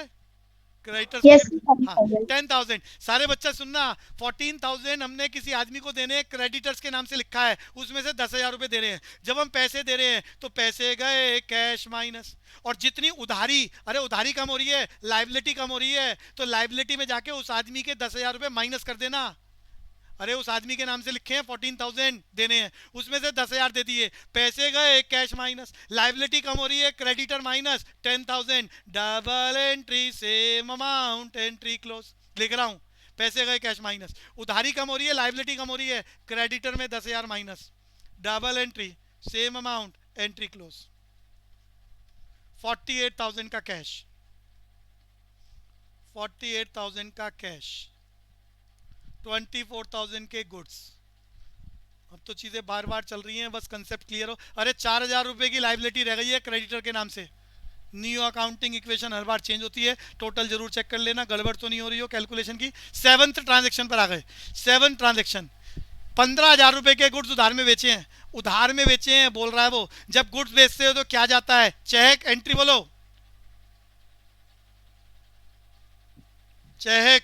S1: क्रेडिटर्स
S6: यस
S1: को। हाँ, 10,000। सारे बच्चा सुनना, 14,000 हमने किसी आदमी को देने, क्रेडिटर्स के नाम से लिखा है, उसमें से 10,000 रुपए दे रहे हैं। जब हम पैसे दे रहे हैं तो पैसे गए, कैश माइनस। और जितनी उधारी, अरे उधारी कम हो रही है, लायबिलिटी कम हो रही है, तो लायबिलिटी में जाके उस आदमी के 10,000 रुपए माइनस कर देना। अरे उस आदमी के नाम से लिखे हैं 14,000 देने हैं, उसमें से 10,000 दे दिए, पैसे गए, कैश माइनस। लायबिलिटी कम हो रही है, creditor minus 10,000, double entry same amount, entry close. लिख रहा हूं, पैसे गए, कैश माइनस। उधारी कम हो रही है, लायबिलिटी कम हो रही है, क्रेडिटर में 10,000 minus, double entry same amount, entry close. 48,000 का कैश, 48,000 का कैश, 24,000 के गुड्स। अब तो चीजें बार बार चल रही हैं, बस कंसेप्ट क्लियर हो। अरे 4,000 रुपए की लायबिलिटी रह गई है क्रेडिटर के नाम से। न्यू अकाउंटिंग इक्वेशन हर बार चेंज होती है, टोटल जरूर चेक कर लेना, गड़बड़ तो नहीं हो रही हो कैलकुलेशन की। 7th ट्रांजेक्शन पर आ गए। 7th ट्रांजेक्शन, 15,000 रुपए के गुड्स उधार में बेचे हैं, उधार में बेचे हैं बोल रहा है वो। जब गुड्स बेचते हो तो क्या जाता है? चेक। एंट्री बोलो, चेक।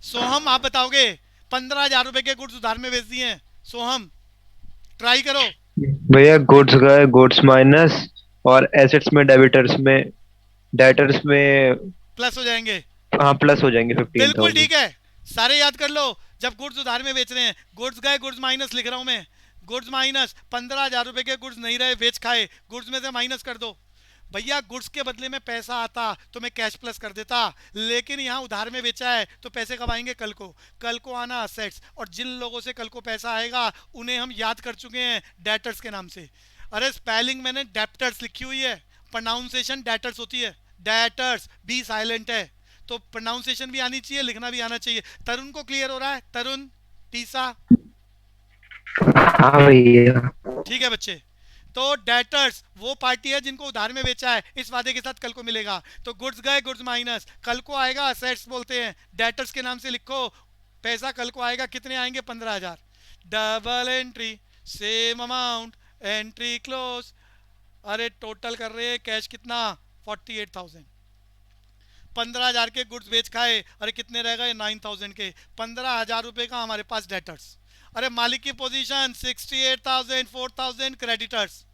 S1: सोहम आप बताओगे, 15,000 रुपए के गुड्स उधार में बेच दिए हैं। सोहम ट्राई करो।
S5: भैया गुड्स गए, गुड्स माइनस, और एसेट्स में डेटर्स में
S1: प्लस हो जाएंगे।
S5: हाँ प्लस हो जाएंगे
S1: बिल्कुल
S5: 15,000।
S1: ठीक है, सारे याद कर लो। जब गुड्स उधार में बेच रहे हैं, गुड्स गए, गुड्स माइनस लिख रहा हूं मैं, गुड्स माइनस 15,000 रुपए के गुड्स नहीं रहे, बेच खाए, गुड्स में से माइनस कर दो। भैया गुड्स के बदले में पैसा आता तो मैं कैश प्लस कर देता, लेकिन यहाँ उधार में बेचा है तो पैसे कब आएंगे? कल को। कल को आना असेट्स, और जिन लोगों से कल को पैसा आएगा उन्हें हम याद कर चुके हैं डेटर्स के नाम से। अरे स्पेलिंग मैंने डेप्टर्स लिखी हुई है, प्रोनाउंसिएशन डेटर्स होती है, डेटर्स, बी साइलेंट है, तो प्रोनाउंसिएशन भी आनी चाहिए, लिखना भी आना चाहिए। तरुण को क्लियर हो रहा है? तरुण, टीसा,
S5: हाँ भैया।
S1: ठीक है बच्चे। तो डेटर्स वो पार्टी है जिनको उधार में बेचा है, इस वादे के साथ कल को मिलेगा। तो गुड्स गए, गुड्स माइनस, कल को आएगा असेट्स बोलते हैं, डेटर्स के नाम से लिखो, पैसा कल को आएगा, कितने आएंगे? 15,000। Double entry, same amount, entry close. अरे टोटल कर रहे हैं कैश कितना? 48,000। 15,000 के गुड्स बेच खाए, अरे कितने रह गए? 9,000 के। 15,000 रुपए का हमारे पास डेटर्स। अरे मालिक की पोजीशन 68,000, 4,000 क्रेडिटर्स।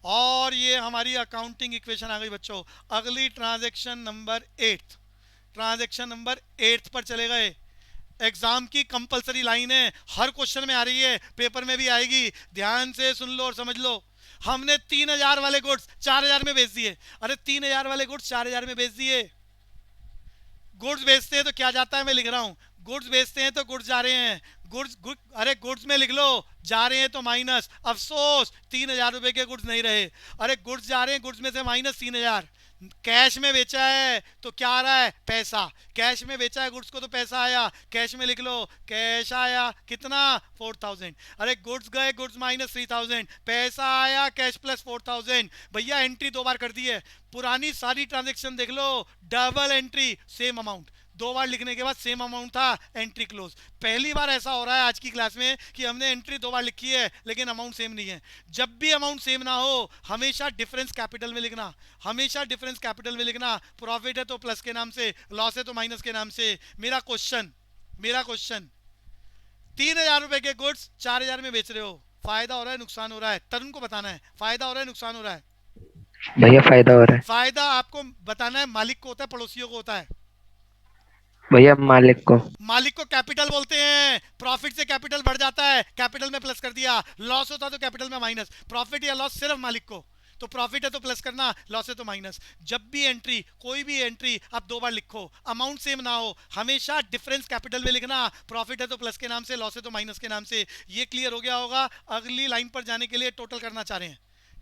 S1: और ये हमारी अकाउंटिंग इक्वेशन आ गई बच्चों। अगली ट्रांजैक्शन नंबर 8, ट्रांजैक्शन नंबर 8 पर चले गए। एग्जाम की कंपलसरी लाइन है, हर क्वेश्चन में आ रही है, पेपर में भी आएगी, ध्यान से सुन लो और समझ लो। हमने 3,000 वाले गुड्स 4,000 में बेच दिए। अरे 3,000 वाले गुड्स 4,000 में बेच दिए। गुड्स बेचते हैं तो क्या जाता है? मैं लिख रहा हूं, गुड्स बेचते हैं तो गुड्स जा रहे हैं, अरे गुड्स में लिख लो, जा रहे हैं तो माइनस। अफसोस 3,000 रुपए के गुड्स नहीं रहे। अरे गुड्स जा रहे हैं, गुड्स में से माइनस 3,000। कैश में बेचा है तो क्या आ रहा है? पैसा। कैश में बेचा है गुड्स को तो पैसा आया, कैश में लिख लो, कैश आया कितना? 4,000। अरे गुड्स गए, गुड्स माइनस 3,000, पैसा आया, कैश प्लस 4,000। भैया एंट्री 2 बार कर दी है, पुरानी सारी ट्रांजेक्शन देख लो, डबल एंट्री, सेम अमाउंट। 2 बार लिखने के बाद सेम अमाउंट था, एंट्री क्लोज। पहली बार ऐसा हो रहा है आज की क्लास में कि हमने एंट्री 2 बार लिखी है लेकिन अमाउंट सेम नहीं है। जब भी अमाउंट सेम ना हो हमेशा डिफरेंस कैपिटल में लिखना, हमेशा डिफरेंस कैपिटल में लिखना। प्रॉफिट है तो प्लस के नाम से, लॉस है तो माइनस के नाम से। मेरा क्वेश्चन 3,000 रुपए के गुड्स 4,000 में बेच रहे हो, फायदा हो रहा है नुकसान हो रहा है? तरुण को बताना है, फायदा हो रहा है नुकसान हो रहा है?
S5: भैया फायदा हो रहा है।
S1: फायदा आपको बताना है, मालिक को होता है पड़ोसियों को होता है?
S5: भैया मालिक को।
S1: मालिक को कैपिटल बोलते हैं, प्रॉफिट से कैपिटल बढ़ जाता है, कैपिटल में प्लस कर दिया, लॉस होता तो कैपिटल में माइनस। प्रॉफिट या लॉस सिर्फ मालिक को, तो प्रॉफिट है तो प्लस करना, लॉस है तो माइनस। जब भी एंट्री, कोई भी एंट्री आप 2 बार लिखो, अमाउंट सेम ना हो, हमेशा डिफरेंस कैपिटल में लिखना। प्रॉफिट है तो प्लस के नाम से, लॉस है तो माइनस के नाम से। ये क्लियर हो गया होगा। अगली लाइन पर जाने के लिए टोटल करना चाह रहे हैं,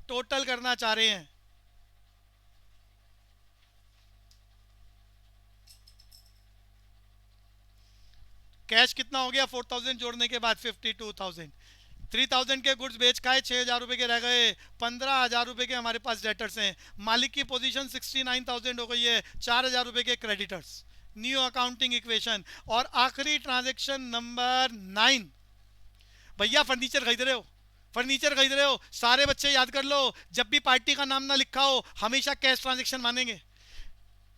S1: टोटल करना चाह रहे हैं। कैश कितना हो गया? 4,000 जोड़ने के बाद 52,000। 3,000 के गुड्स बेच खाए, 6,000 रुपए के रह गए, 15,000 रुपए के हमारे पास डेटर्स हैं। मालिक की पोजीशन 69,000 हो गई है, 4,000 रुपए के क्रेडिटर्स। New accounting equation. और आखिरी ट्रांजैक्शन नंबर 9। भैया फर्नीचर खरीद रहे हो, फर्नीचर खरीद रहे हो, सारे बच्चे याद कर लो, जब भी पार्टी का नाम ना लिखा हो हमेशा कैश ट्रांजैक्शन मानेंगे।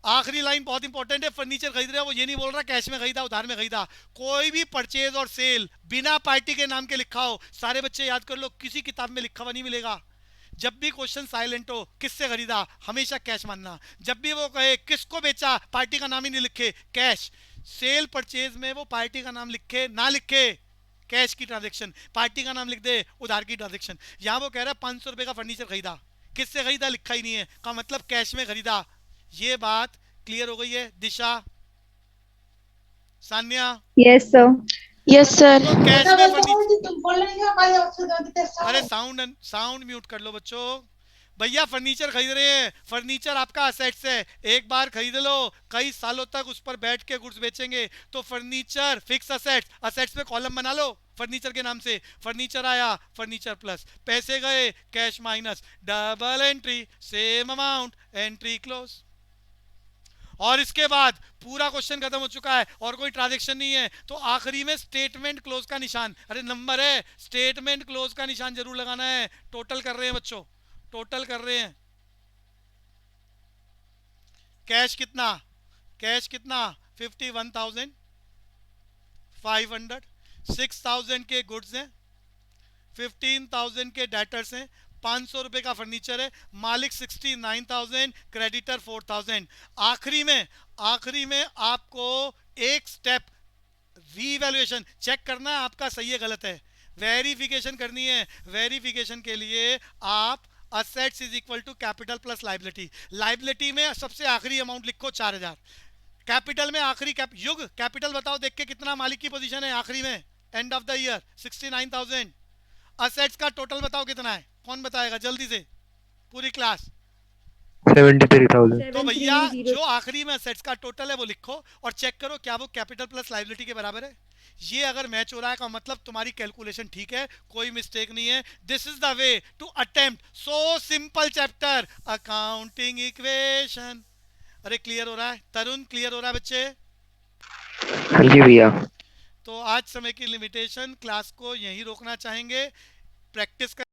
S1: आखिरी लाइन बहुत इंपॉर्टेंट है, फर्नीचर खरीद रहे हो, वो ये नहीं बोल रहा कैश में खरीदा उधार में खरीदा। कोई भी परचेज और सेल बिना पार्टी के नाम के लिखा हो, सारे बच्चे याद कर लो, किसी किताब में लिखा हुआ नहीं मिलेगा। जब भी क्वेश्चन साइलेंट हो, किससे खरीदा, हमेशा कैश मानना। जब भी वो कहे किसको बेचा, पार्टी का नाम ही नहीं लिखे, कैश। सेल परचेज में वो पार्टी का नाम लिखे ना लिखे, कैश की ट्रांजेक्शन, पार्टी का नाम लिख दे, उधार की ट्रांजेक्शन। यहाँ वो कह रहा है 500 रुपए का फर्नीचर खरीदा, किससे खरीदा लिखा ही नहीं है, का मतलब कैश में खरीदा। ये बात क्लियर हो गई है? Disha, Sanya?
S6: Yes, sir.
S3: Yes, sir.
S1: तो कैश में अरे साउंड म्यूट कर लो बच्चों। भैया फर्नीचर खरीद रहे हैं, फर्नीचर आपका असेट्स है, एक बार खरीद लो, कई सालों तक उस पर बैठ के गुड्स बेचेंगे, तो फर्नीचर फिक्स असेट्स, असेट्स पे कॉलम बना लो, फर्नीचर के नाम से, फर्नीचर आया, फर्नीचर प्लस, पैसे गए, cash minus, double entry, same amount, entry close. और इसके बाद पूरा क्वेश्चन खत्म हो चुका है और कोई ट्रांजैक्शन नहीं है, तो आखिरी में स्टेटमेंट क्लोज का निशान, अरे नंबर है, स्टेटमेंट क्लोज का निशान जरूर लगाना है। टोटल कर रहे हैं बच्चों, टोटल कर रहे हैं। कैश कितना, कैश कितना 51,500, 6,000 के गुड्स हैं, 15,000 के डेटर्स हैं, 500 रुपए का फर्नीचर है, मालिक 69,000, क्रेडिटर 4,000। आखिरी में आपको एक स्टेप रीवैल्यूएशन चेक करना है, आपका सही है गलत है, वेरिफिकेशन करनी है। वेरिफिकेशन के लिए आप assets is equal to capital plus liability, liability में सबसे आखिरी अमाउंट लिखो 4,000, कैपिटल में आखिरी युग कैपिटल बताओ देख के कितना मालिक की पोजीशन है आखिरी में, end of the year 69,000। Assets का टोटल बताओ कितना है, कौन बताएगा जल्दी से, पूरी क्लास।
S5: 73,000।
S1: तो भैया जो आखिरी में असेट्स का टोटल है वो लिखो और चेक करो क्या वो कैपिटल प्लस लायबिलिटी के बराबर है। ये अगर मैच हो रहा है का मतलब तुम्हारी कैलकुलेशन ठीक है, कोई मिस्टेक नहीं है। This is the way to attempt so simple chapter accounting equation. अरे क्लियर हो रहा है तरुण, क्लियर हो रहा है बच्चे?
S5: हाँ जी भैया।
S1: तो आज समय की लिमिटेशन, क्लास को यहीं रोकना चाहेंगे, प्रैक्टिस कर